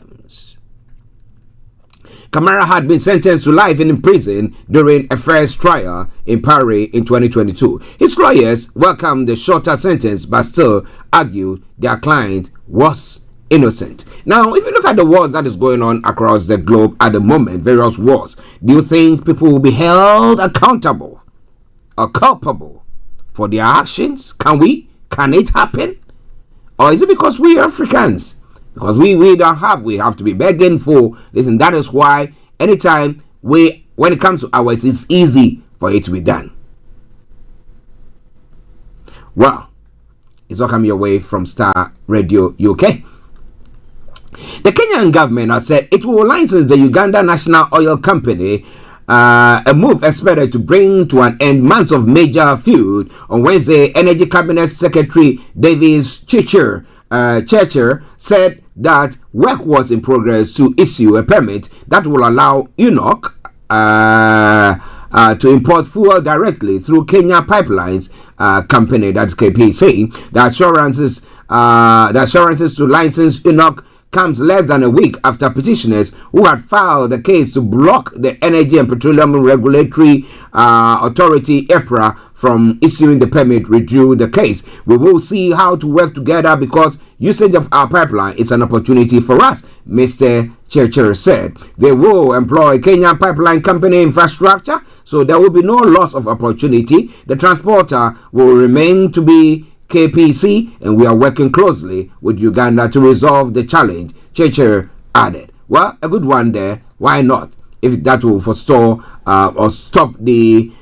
Kamara had been sentenced to life in prison during a first trial in Paris in 2022. His lawyers welcomed the shorter sentence but still argued their client was innocent. Now, if you look at the wars that is going on across the globe at the moment, various wars, do you think people will be held accountable or culpable for their actions? Can it happen? Or is it because we Africans? Because we don't have, we have to be begging for this, and that is why anytime when it comes to ours, it's easy for it to be done. Well, it's all coming your way from Star Radio UK. The Kenyan government has said it will license the Uganda National Oil Company, a move expected to bring to an end months of major feud. On Wednesday, Energy Cabinet Secretary Davis Churcher said that work was in progress to issue a permit that will allow UNOC to import fuel directly through Kenya Pipelines Company, that's KPC. The assurances to license UNOC comes less than a week after petitioners who had filed the case to block the Energy and Petroleum Regulatory Authority EPRA from issuing the permit withdrew the case. We will see how to work together because usage of our pipeline is an opportunity for us, Mr. Churcher said. They will employ Kenya Pipeline Company infrastructure, so there will be no loss of opportunity. The transporter will remain to be KPC, and we are working closely with Uganda to resolve the challenge, Churcher added. Well, a good one there. Why not? If that will forestall or stop the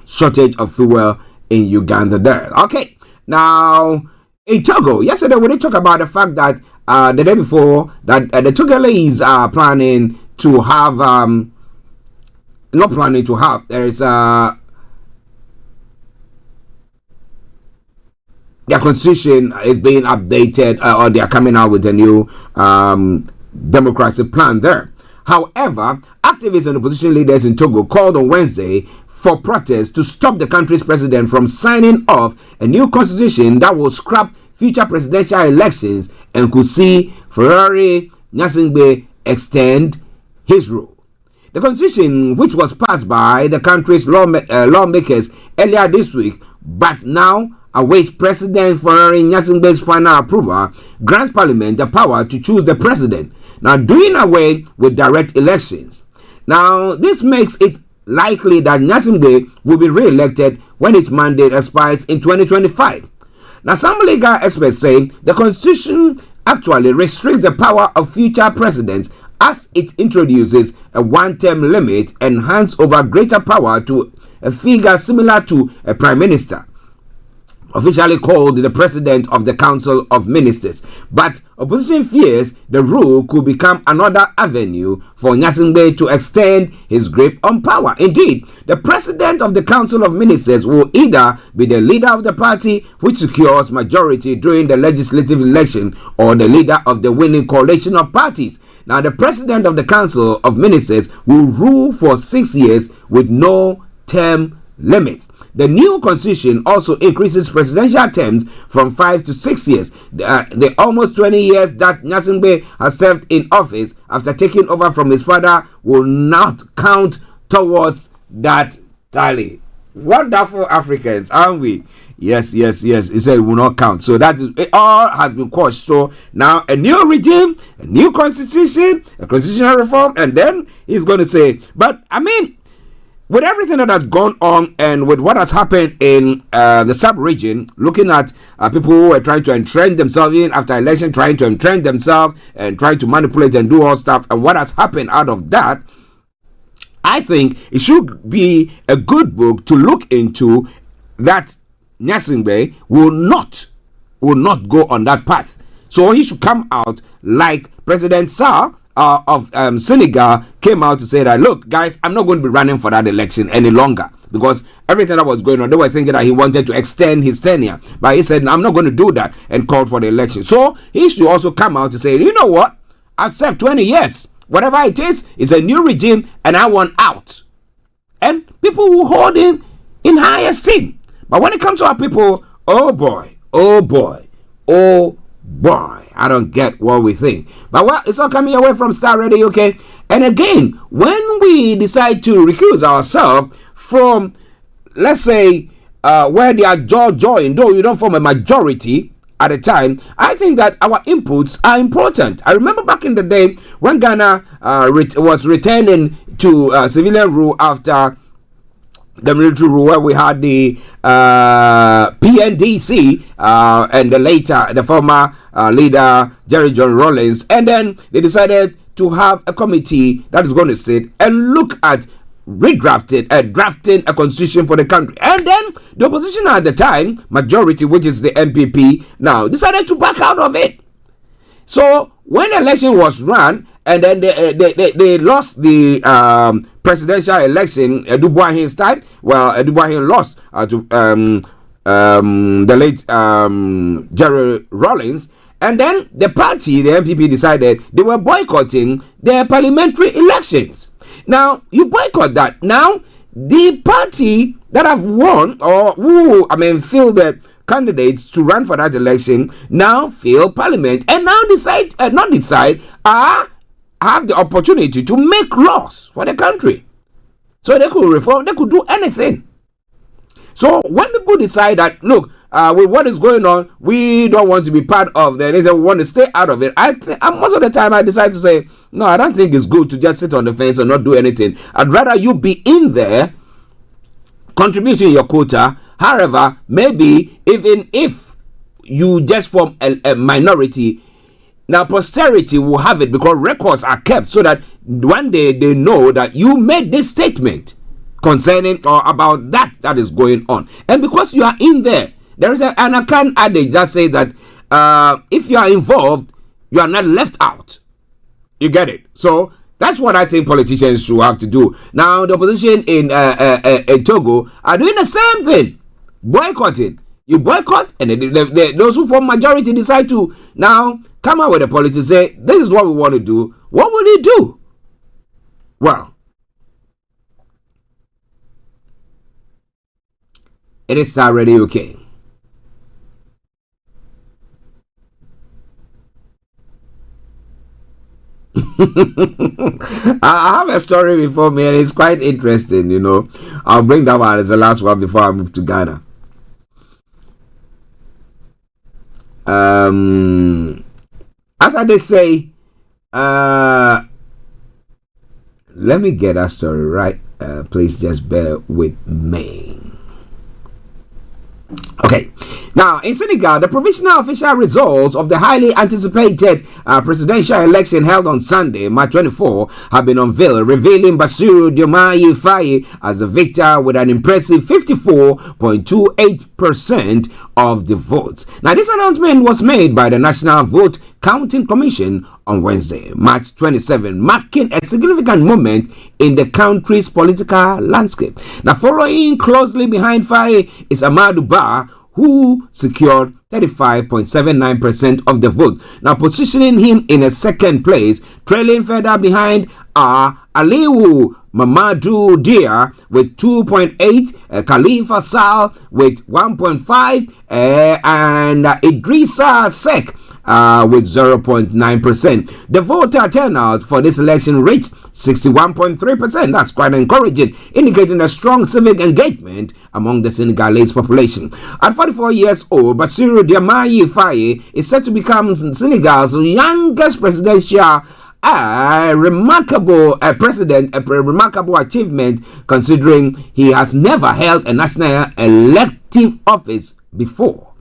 shortage of fuel in Uganda there. Okay, now in Togo, yesterday we did talk about the fact that the day before that the Togolese are planning to have there's their constitution is being updated, or they are coming out with a new democratic plan there. However, activists and opposition leaders in Togo called on Wednesday for protests to stop the country's president from signing off a new constitution that will scrap future presidential elections and could see Ferrari Gnassingbé extend his rule. The constitution, which was passed by the country's lawmakers earlier this week, but now awaits President Ferrari Gnassingbé's final approval, grants Parliament the power to choose the president, now doing away with direct elections. Now, this makes it likely that Gnassingbé will be re-elected when its mandate expires in 2025. Now, some legal experts say the constitution actually restricts the power of future presidents as it introduces a one-term limit and hands over greater power to a figure similar to a prime minister, officially called the President of the Council of Ministers. But opposition fears the rule could become another avenue for Gnassingbé to extend his grip on power. Indeed, the President of the Council of Ministers will either be the leader of the party which secures majority during the legislative election or the leader of the winning coalition of parties. Now, the President of the Council of Ministers will rule for 6 years with no term limit. The new constitution also increases presidential terms from 5 to 6 years. The almost 20 years that Gnassingbé has served in office after taking over from his father will not count
towards that tally. Wonderful Africans, aren't we? Yes. He said it will not count. So that is, it all has been quashed. So now a new regime, a new constitution, a constitutional reform, and then he's going to say, but I mean, with everything that has gone on and with what has happened in the sub-region, looking at people who are trying to entrench themselves in after election, trying to entrench themselves and trying to manipulate and do all stuff, and what has happened out of that, I think it should be a good book to look into that Nyasingbe will not go on that path. So he should come out like President Starr of Senegal came out to say that, look, guys, I'm not going to be running for that election any longer, because everything that was going on, they were thinking that he wanted to extend his tenure, but he said, no, I'm not going to do that, and called for the election. So he should also come out to say, you know what, I've served 20 years, whatever it is, it's a new regime, and I want out. And people will hold him in high esteem. But when it comes to our people, oh boy, I don't get what we think. But well, it's all coming away from Starr Radio UK. And again, when we decide to recuse ourselves from, let's say, where they are joined, though you don't form a majority at a time, I think that our inputs are important. I remember back in the day when Ghana was returning to civilian rule after the military rule, where we had the PNDC and the former leader Jerry John Rawlings, and then they decided to have a committee that is going to sit and look at drafting a constitution for the country. And then the opposition at the time, majority, which is the MPP, now decided to back out of it. So when the election was run, and then they lost the presidential election, Dubois time. Well, Dubois lost to the late Jerry Rawlings, and then the party, the MPP, decided they were boycotting their parliamentary elections. Now you boycott that. Now the party that have won, or who feel that candidates to run for that election, now fill parliament and now have the opportunity to make laws for the country. So they could reform, they could do anything. So when people decide that, look, with what is going on, we don't want to be part of that, they want to stay out of it, most of the time I decide to say, no, I don't think it's good to just sit on the fence and not do anything. I'd rather you be in there contributing your quota. However, maybe even if you just form a minority, now posterity will have it, because records are kept, so that one day they know that you made this statement concerning or about that is going on. And because you are in there, there is an Akan adage that says that if you are involved, you are not left out. You get it? So that's what I think politicians should have to do. Now the opposition in Togo are doing the same thing, boycotting. You boycott, and those who form majority decide to now come out with a policy, say, this is what we want to do. What will you do? Well, it is Starr Radio UK. I have a story before me, and it's quite interesting, I'll bring that one as the last one before I move to Ghana. As I did say, let me get that story right. Please just bear with me. Okay, now in Senegal, the provisional official results of the highly anticipated presidential election held on Sunday, March 24, have been unveiled, revealing Bassirou Diomaye Faye as the victor with an impressive 54.28% of the votes. Now, this announcement was made by the National Vote Counting Commission on Wednesday, March 27, marking a significant moment in the country's political landscape. Now, following closely behind Faye is Amadou Ba, who secured 35.79% of the vote, now positioning him in a second place, trailing further behind Aliou Mamadou Dia with 2.8, Khalifa Sall with 1.5, and Idrissa Seck with 0.9%. The voter turnout for this election reached 61.3%. That's quite encouraging, indicating a strong civic engagement among the Senegalese population. At 44 years old, Bassirou Diomaye Faye is set to become Senegal's youngest presidential remarkable achievement, considering he has never held a national elective office before.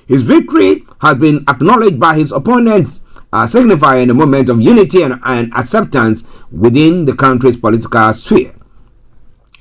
His victory has been acknowledged by his opponents, signifying a moment of unity and acceptance within the country's political sphere.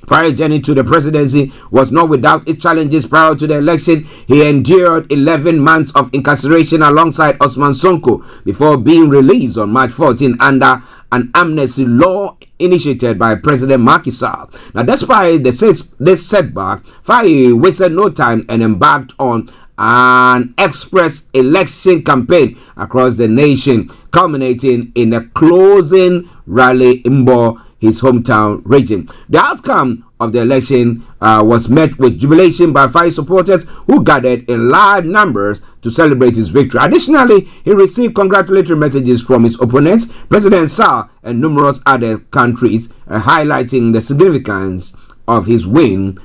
Faye's journey to the presidency was not without its challenges. Prior to the election, he endured 11 months of incarceration alongside Ousmane Sonko before being released on March 14 under an amnesty law initiated by President Macky Sall. Now, despite this setback, Faye wasted no time and embarked on an express election campaign across the nation, culminating in a closing rally in Mbo, his hometown region. The outcome of the election was met with jubilation by Faye supporters who gathered in large numbers to celebrate his victory. Additionally, he received congratulatory messages from his opponents, President Starr, and numerous other countries, highlighting the significance of his win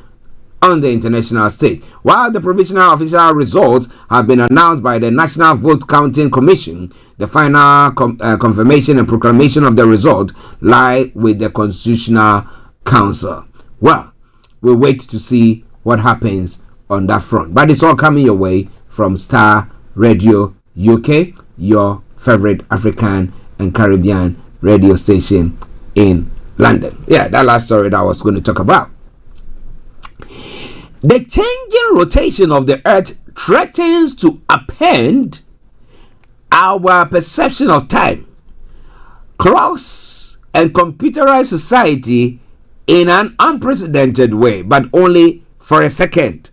on the international stage. While the provisional official results have been announced by the National Vote Counting Commission, the final confirmation and proclamation of the result lie with the Constitutional Council. Well, we'll wait to see what happens on that front. But it's all coming your way from Starr Radio UK, your favorite African and Caribbean radio station in London. Yeah, that last story that I was going to talk about. The changing rotation of the earth threatens to upend our perception of time, clocks, and computerized society in an unprecedented way, but only for a second.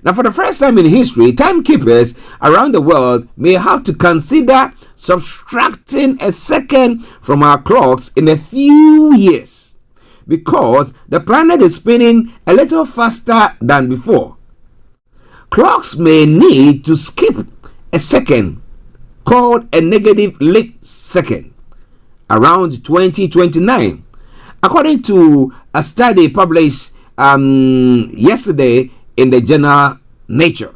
Now, for the first time in history, timekeepers around the world may have to consider subtracting a second from our clocks in a few years, because the planet is spinning a little faster than before. Clocks may need to skip a second, called a negative leap second, around 2029, according to a study published yesterday in the journal Nature.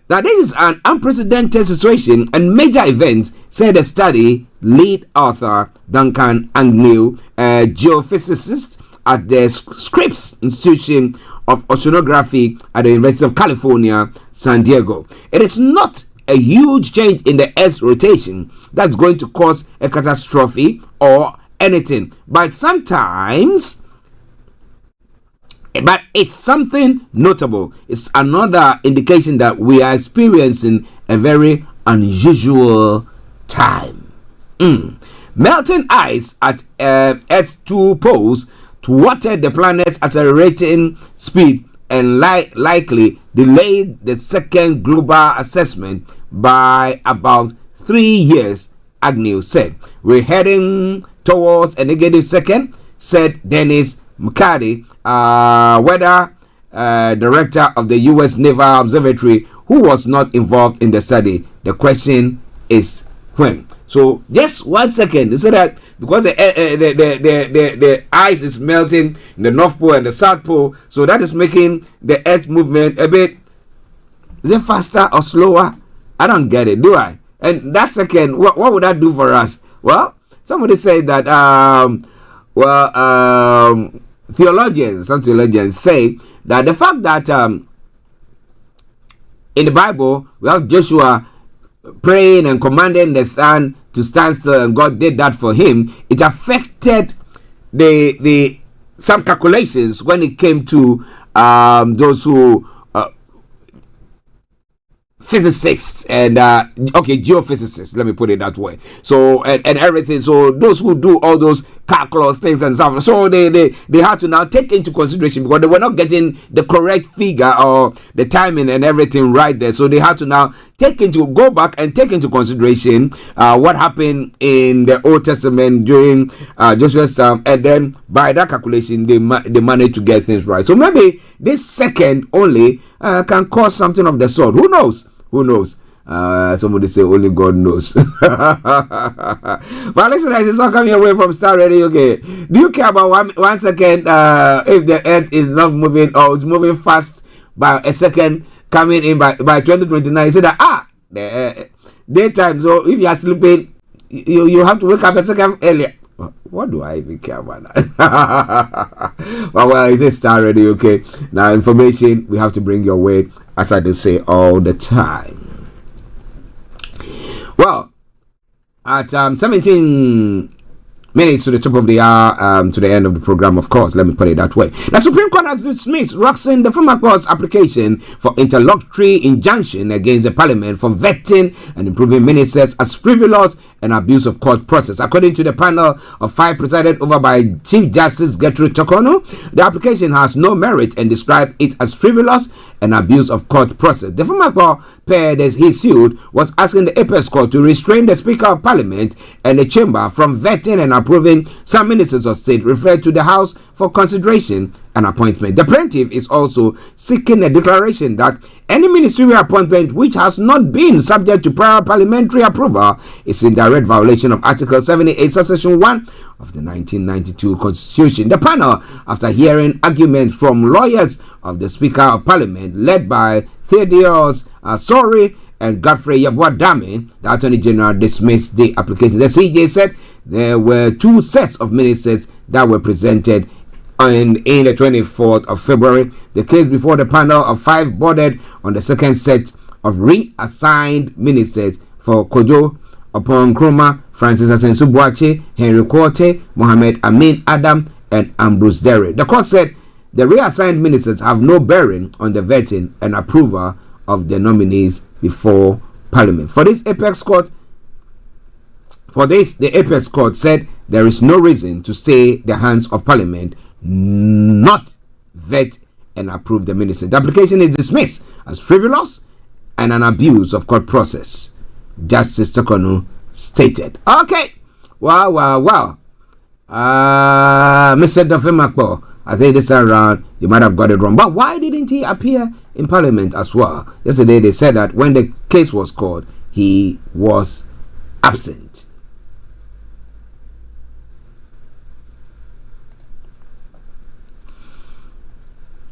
Now, this is an unprecedented situation and major events, said the study lead author Duncan Agnew, a geophysicist at the Scripps Institution of Oceanography at the University of California, San Diego. It is not a huge change in the Earth's rotation that's going to cause a catastrophe or anything, but it's something notable. It's another indication that we are experiencing a very unusual time. Melting ice at Earth's two poles thwarted the planet's accelerating speed and likely delayed the second global assessment by about 3 years, Agnew said. We're heading towards a negative second, said Dennis McCarty, weather director of the U.S. Naval Observatory, who was not involved in the study. The question is when. So just 1 second, so that because the ice is melting in the North Pole and the South Pole, so that is making the Earth movement a bit, is it faster or slower? I don't get it, do I? And that second, what would that do for us? Well, somebody said that some theologians say that the fact that in the Bible we have Joshua praying and commanding the sun to stand still, and God did that for him, it affected some calculations when it came to those who physicists and geophysicists, let me put it that way. So and everything, so those who do all those calculus things and stuff, so they had to now take into consideration, because they were not getting the correct figure or the timing and everything right there, so they had to now go back and take into consideration what happened in the Old Testament during Joshua's time, and then by that calculation they managed to get things right. So maybe this second only can cause something of the sort. Who knows? Somebody say only God knows. But listen, it's all coming away from Starr Radio. Okay, do you care about 1 second if the earth is not moving or it's moving fast by a second coming in by 2029? You say that the daytime, so if you are sleeping, you have to wake up a second earlier. What do I even care about that? well, it is Starr Radio. Okay, now information we have to bring your way, as I do say all the time. Well, at 17 minutes to the top of the hour, to the end of the program, of course, let me put it that way. The Supreme Court has dismissed Roxanne the former court's application for interlocutory injunction against the Parliament for vetting and improving ministers as frivolous and abuse of court process. According to the panel of 5 presided over by Chief Justice Gertrude Tokono, the application has no merit and described it as frivolous and abuse of court process. The former court pair that he sued was asking the Apex Court to restrain the Speaker of Parliament and the Chamber from vetting and approving some ministers of state referred to the House for consideration and appointment. The plaintiff is also seeking a declaration that any ministerial appointment which has not been subject to prior parliamentary approval is in direct violation of Article 78, subsection 1 of the 1992 Constitution. The panel, after hearing arguments from lawyers of the Speaker of Parliament, led by Thaddeus Sorry and Godfrey Yabwa-Dame, the Attorney General dismissed the application. The CJ said there were 2 sets of ministers that were presented in the 24th of February. The case before the panel of 5 bordered on the second set of reassigned ministers for Kojo Upon Nkrumah, Francis Asensu-Boakye, Henry Quartey, Mohammed Amin Adam, and Ambrose Derry. The court said the reassigned ministers have no bearing on the vetting and approval of the nominees before Parliament. For this, the Apex Court said there is no reason to stay the hands of Parliament not vet and approve the minister. The application is dismissed as frivolous and an abuse of court process, Justice Tokono stated. Okay, wow. Mr. Dafemakbo, I think this time around you might have got it wrong. But why didn't he appear in Parliament as well? Yesterday they said that when the case was called, he was absent.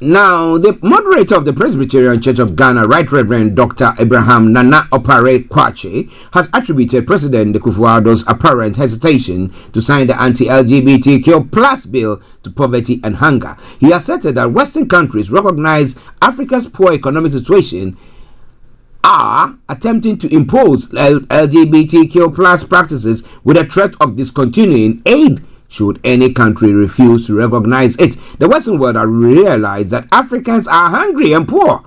Now, the moderator of the Presbyterian Church of Ghana, Right Reverend Dr. Abraham Nana Opare Kwache, has attributed President Kufuor's apparent hesitation to sign the anti-LGBTQ plus bill to poverty and hunger. He asserted that Western countries recognize Africa's poor economic situation are attempting to impose LGBTQ plus practices with a threat of discontinuing aid should any country refuse to recognize it. The Western world has realized that Africans are hungry and poor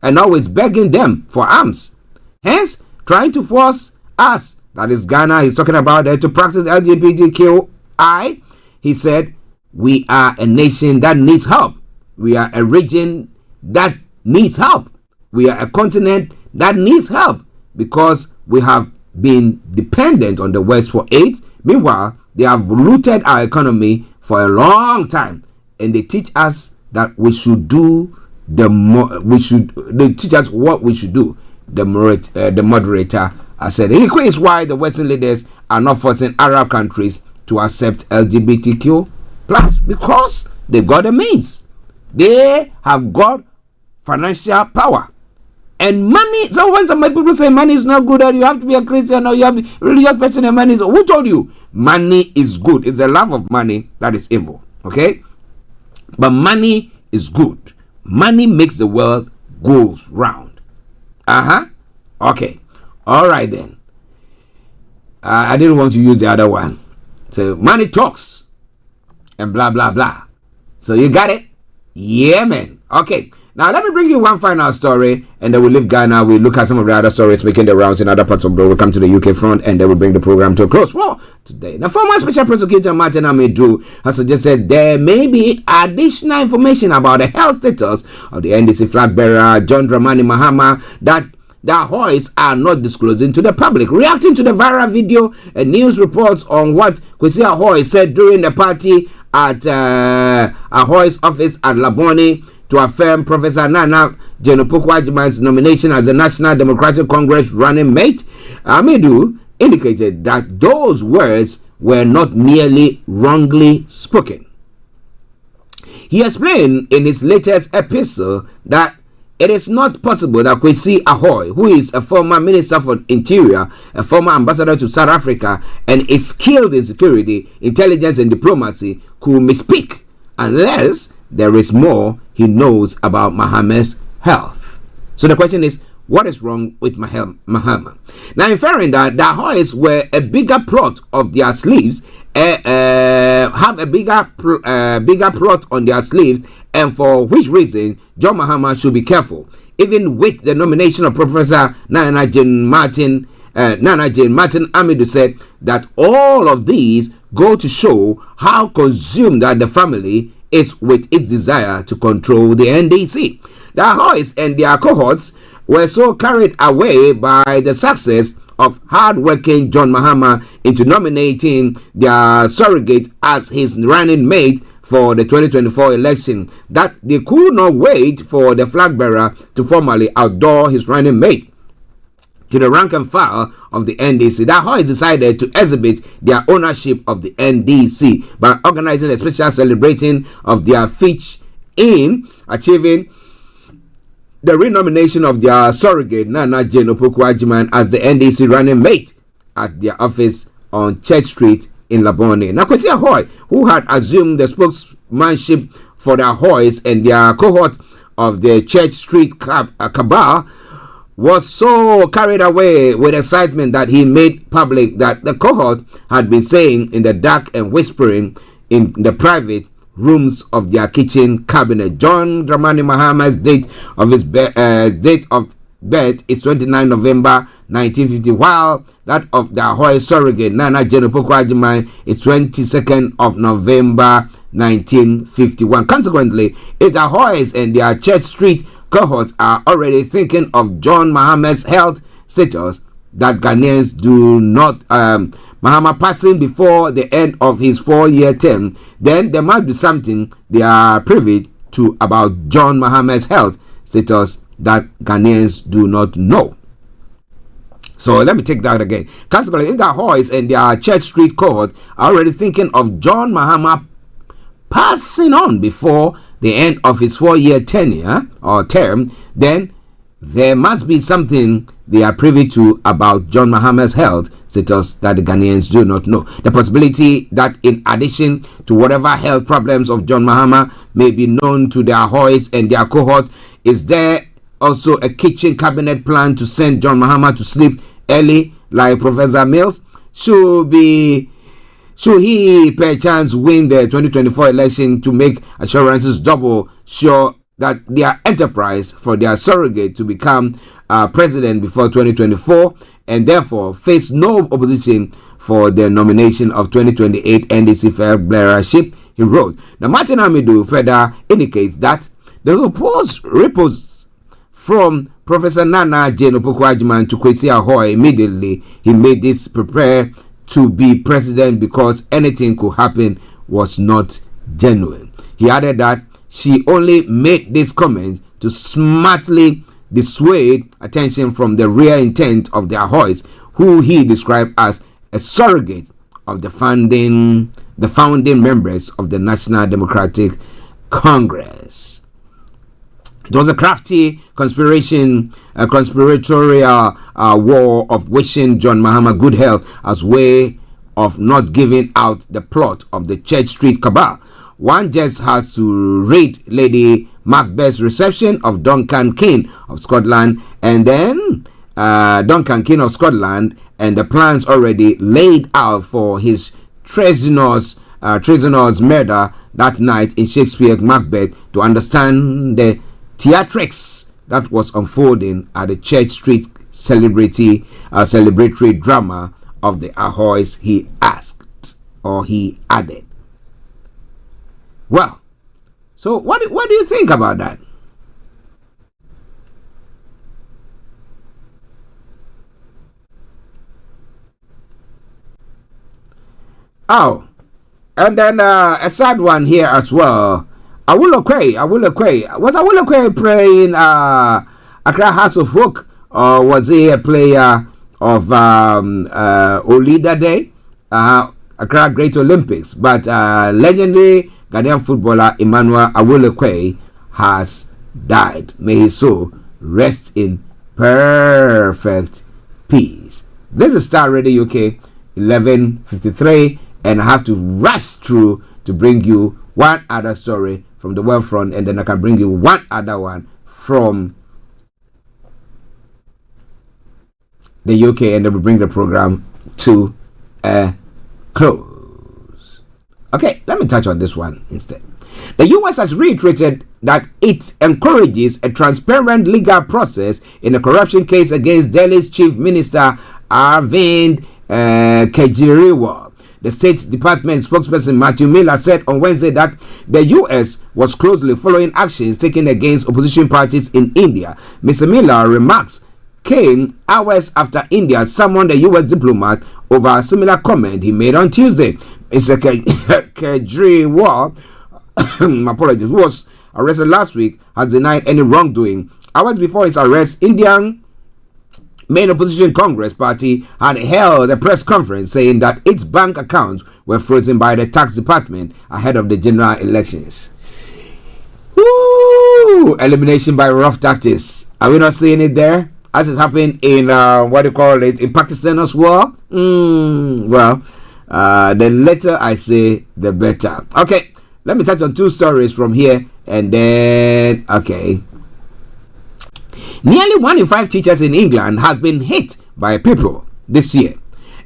and always begging them for alms. Hence, trying to force us, that is Ghana, he's talking about there, to practice LGBTQI. He said, we are a nation that needs help. We are a region that needs help. We are a continent that needs help because we have been dependent on the West for aid. Meanwhile, they have looted our economy for a long time, and they teach us that we should do they teach us what we should do. The moderator has said he is why the Western leaders are not forcing Arab countries to accept LGBTQ plus, because they've got the means. They have got financial power and money. So when some people say money is not good, or you have to be a Christian, or you have to be a religious person, and money is, who told you money is good? It's the love of money that is evil. Okay, but money is good. Money makes the world goes round. Okay, all right then. I didn't want to use the other one. So money talks and blah blah blah. So you got it? Yeah, man. Okay. Now, let me bring you one final story, and then we'll leave Ghana. We'll look at some of the other stories making the rounds in other parts of the world. We'll come to the UK front, and then we'll bring the program to a close for today. Now, former Special Prosecutor Martin Amedu has suggested there may be additional information about the health status of the NDC flag bearer, John Dramani Mahama, that their hoists are not disclosing to the public. Reacting to the viral video and news reports on what Kwesi Ahoy said during the party at Ahoy's office at Labone, to affirm Professor Nana Jenopoku-Agyemang's nomination as the National Democratic Congress running mate, Amidu indicated that those words were not merely wrongly spoken. He explained in his latest epistle that it is not possible that Kwesi Ahoy, who is a former Minister for Interior, a former ambassador to South Africa, and is skilled in security, intelligence, and diplomacy, could misspeak unless there is more he knows about Mahama's health. So the question is, what is wrong with Mahama? Now, inferring that the Ahoys were a bigger plot of their sleeves, have a bigger plot on their sleeves, and for which reason John Mahama should be careful, even with the nomination of Professor Nana Jane Martin. Amidu said that all of these go to show how consumed that the family is with its desire to control the NDC. The Ahoys and their cohorts were so carried away by the success of hard-working John Mahama into nominating their surrogate as his running mate for the 2024 election that they could not wait for the flag bearer to formally outdoor his running mate. To the rank and file of the NDC, the Ahoys decided to exhibit their ownership of the NDC by organizing a special celebrating of their feat in achieving the renomination of their surrogate Nana Jenopoku-Agyemang as the NDC running mate at their office on Church Street in Labone. Now, Kwesi Ahoy, who had assumed the spokesmanship for the Ahoys and their cohort of the Church Street cabal, was so carried away with excitement that he made public that the cohort had been saying in the dark and whispering in the private rooms of their kitchen cabinet. John Dramani Mahama's date of birth is 29 November 1950, while that of the Ahoy surrogate Nana Jenopoku-Agyemang is 22nd of November 1951. Consequently, if the Ahoys and their Church Street cohorts are already thinking of John Mahama's health status, that Ghanaians do not Mahama passing before the end of his 4-year term, then there must be something they are privy to about John Mahama's health status that Ghanaians do not know. So let me take that again. Consequently, if the Ahoys and their Church Street cohort are already thinking of John Mahama passing on before the end of his 4-year tenure or term, then there must be something they are privy to about John Mahama's health status that the Ghanaians do not know. The possibility that in addition to whatever health problems of John Mahama may be known to the Ahoys and their cohort, is there also a kitchen cabinet plan to send John Mahama to sleep early like Professor Mills? Should he perchance win the 2024 election to make assurances double sure that their enterprise for their surrogate to become president before 2024 and therefore face no opposition for the nomination of 2028 NDC flag bearership, he wrote. Now, Martin Amidu further indicates that the supposed ripples from Professor Nana Jenopoku-Agyemang to Kwesi Ahoy immediately he made this prepare to be president because anything could happen was not genuine. He added that she only made this comment to smartly dissuade attention from the real intent of the Ahoys, who he described as a surrogate of the founding members of the National Democratic Congress. It was a crafty conspiratorial war of wishing John Mahama good health as way of not giving out the plot of the Church Street cabal. One just has to read Lady Macbeth's reception of Duncan King of Scotland, and then Duncan King of Scotland, and the plans already laid out for his treasonous murder that night in Shakespeare's Macbeth, to understand the theatrics that was unfolding at the Church Street celebratory drama of the Ahoys, he added. Well, so what do you think about that? Oh, and then a sad one here as well. Awulokwe. Was Awulokwe playing Accra House of Folk, or was he a player of Olida Day, Accra Great Olympics? But legendary Ghanaian footballer Emmanuel Awulokwe has died. May his soul rest in perfect peace. This is Star Radio UK 11:53, and I have to rush through to bring you one other story from the world front, and then I can bring you one other one from the UK, and then we bring the program to a close. Okay, let me touch on this one instead. The US has reiterated that it encourages a transparent legal process in a corruption case against Delhi's Chief Minister Arvind Kejriwal. The State Department spokesperson Matthew Miller said on Wednesday that the US was closely following actions taken against opposition parties in India. Mr. Miller's remarks came hours after India summoned a US diplomat over a similar comment he made on Tuesday. Mr. Kejriwal, apologies, who was arrested last week, has denied any wrongdoing. Hours before his arrest, Indian main opposition Congress party had held a press conference saying that its bank accounts were frozen by the tax department ahead of the general elections. Woo! Elimination by rough tactics. Are we not seeing it there? As it happened in in Pakistan as well. The later I say, the better. Okay, let me touch on two stories from here, and then Nearly 1 in 5 teachers in England has been hit by people this year.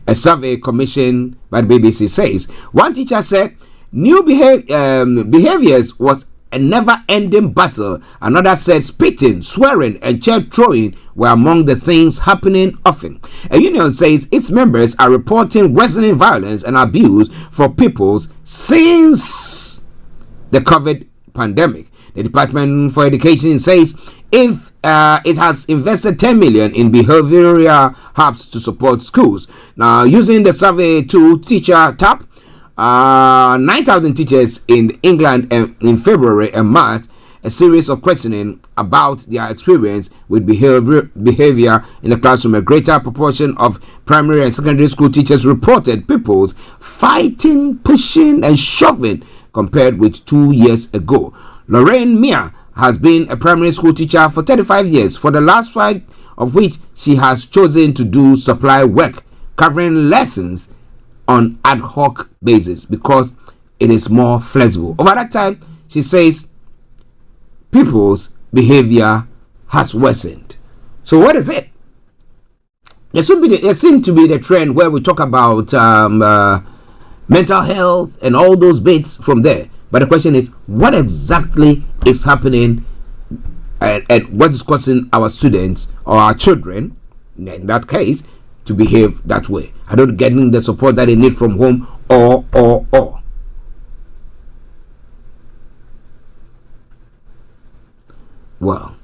A survey commissioned by the BBC says one teacher said new behaviors was a never-ending battle. Another said spitting, swearing, and chair throwing were among the things happening often. A union says its members are reporting worsening violence and abuse for pupils since the COVID pandemic. The Department for Education says if it has invested 10 million in behavioral hubs to support schools. Now, using the survey tool Teacher Tap, 9,000 teachers in England in February and March a series of questioning about their experience with behavior in the classroom. A greater proportion of primary and secondary school teachers reported pupils fighting, pushing, and shoving compared with 2 years ago. Lorraine Mia has been a primary school teacher for 35 years, for the last 5 of which she has chosen to do supply work, covering lessons on ad hoc basis because it is more flexible. Over that time, she says people's behavior has worsened. So what is it? There seems to be the trend where we talk about mental health and all those bits from there. But the question is, what exactly is happening and what is causing our students or our children, in that case, to behave that way? Are they getting the support that they need from home or? Well,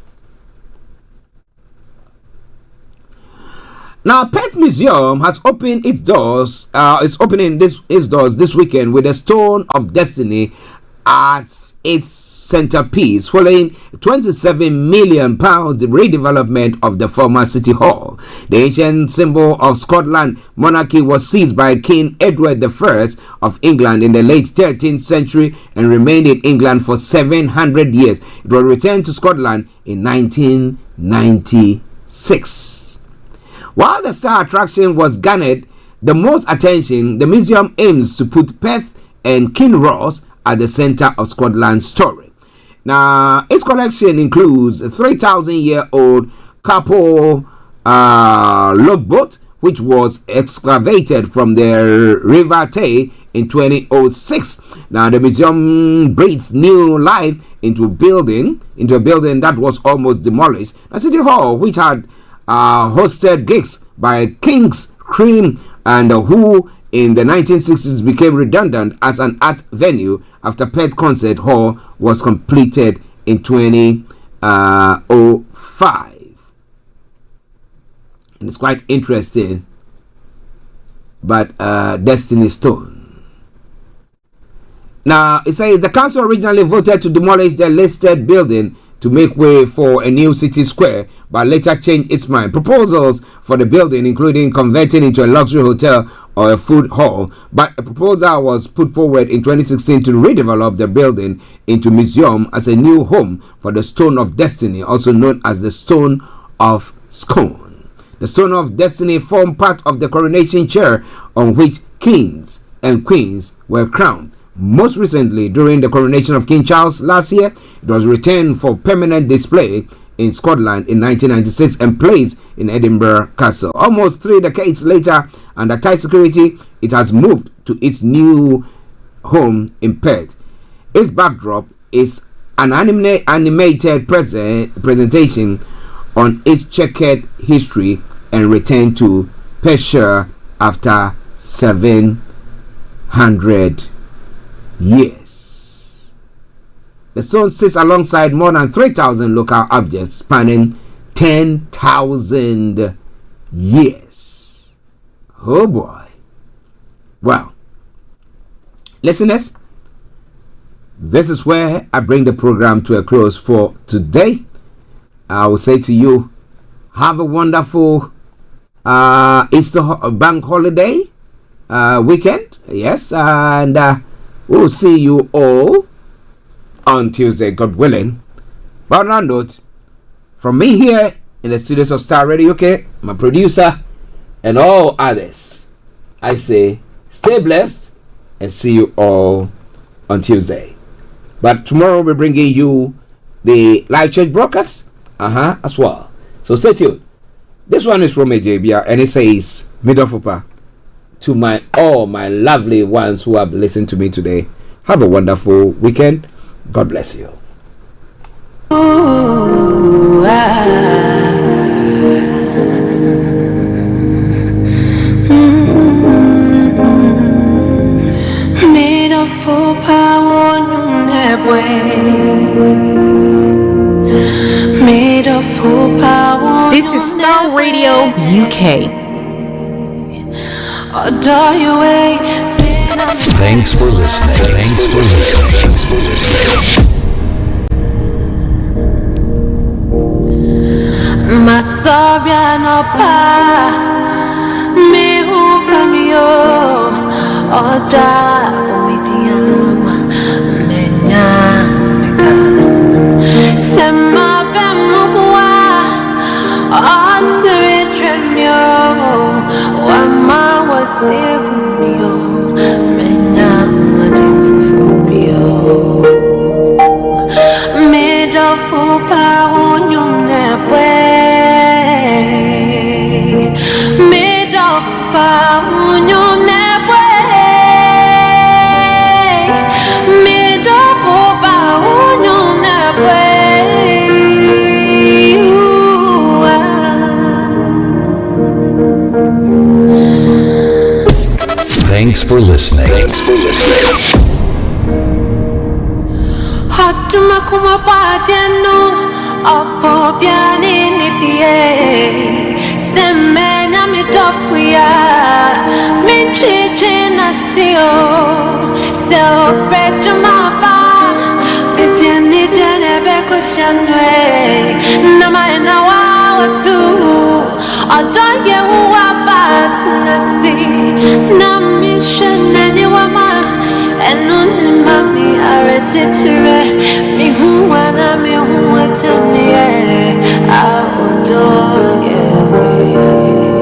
now Pet Museum has opened its doors. It's opening its doors this weekend with a Stone of Destiny as its centerpiece, following £27 million redevelopment of the former City Hall. The ancient symbol of Scotland monarchy was seized by King Edward I of England in the late 13th century and remained in England for 700 years. It was returned to Scotland in 1996. While the Starr attraction was garnered the most attention, the museum aims to put Perth and Kinross at the center of Scotland's story. Now, its collection includes a 3,000-year-old Capo logboat, which was excavated from the River Tay in 2006. Now, the museum breathes new life into a building that was almost demolished. The City Hall, which had hosted gigs by King's Cream and Who in the 1960s, became redundant as an art venue after Perth Concert Hall was completed in 2005. And it's quite interesting. But Destiny Stone Now, it says the council originally voted to demolish the listed building to make way for a new city square, but later changed its mind. Proposals for the building, including converting into a luxury hotel or a food hall, but a proposal was put forward in 2016 to redevelop the building into museum as a new home for the Stone of Destiny, also known as the Stone of Scone. The Stone of Destiny formed part of the coronation chair on which kings and queens were crowned. Most recently, during the coronation of King Charles last year, it was returned for permanent display in Scotland in 1996 and placed in Edinburgh Castle. Almost 3 decades later, under tight security, it has moved to its new home in Perth. Its backdrop is an animated presentation on its checkered history and return to Perthshire after 700 years. The stone sits alongside more than 3,000 local objects spanning 10,000 years. Oh boy. Well, listeners, this is where I bring the program to a close for today. I will say to you, have a wonderful Easter bank holiday weekend. Yes, and we'll see you all on Tuesday, God willing. But on that note, from me here in the studios of Starr Radio UK, my producer, and all others, I say stay blessed and see you all on Tuesday. But tomorrow we're bringing you the live church broadcast as well. So stay tuned. This one is from AJBia and it says, Midofupa, to all my lovely ones who have listened to me today. Have a wonderful weekend. God bless you.
This is Starr Radio UK.
Thanks for listening. Thanks for listening. Thanks for listening.
Masobia no pa me hu famio oda pomitiama menya meka sema bemwa asere tremio wama wasigumio menya wadifufubio medofupa unyumnebwe
Thanks for listening. Thanks for listening.
Hatuma kuma padeno apo biani nitie semena mitofia minchiche nasio so frecha mapa miteni jene beko shanwe nama ena watu adoye uwabat nasi namisheneni wama enuni mami arejitire mi huwana mi huwatamie aodoye we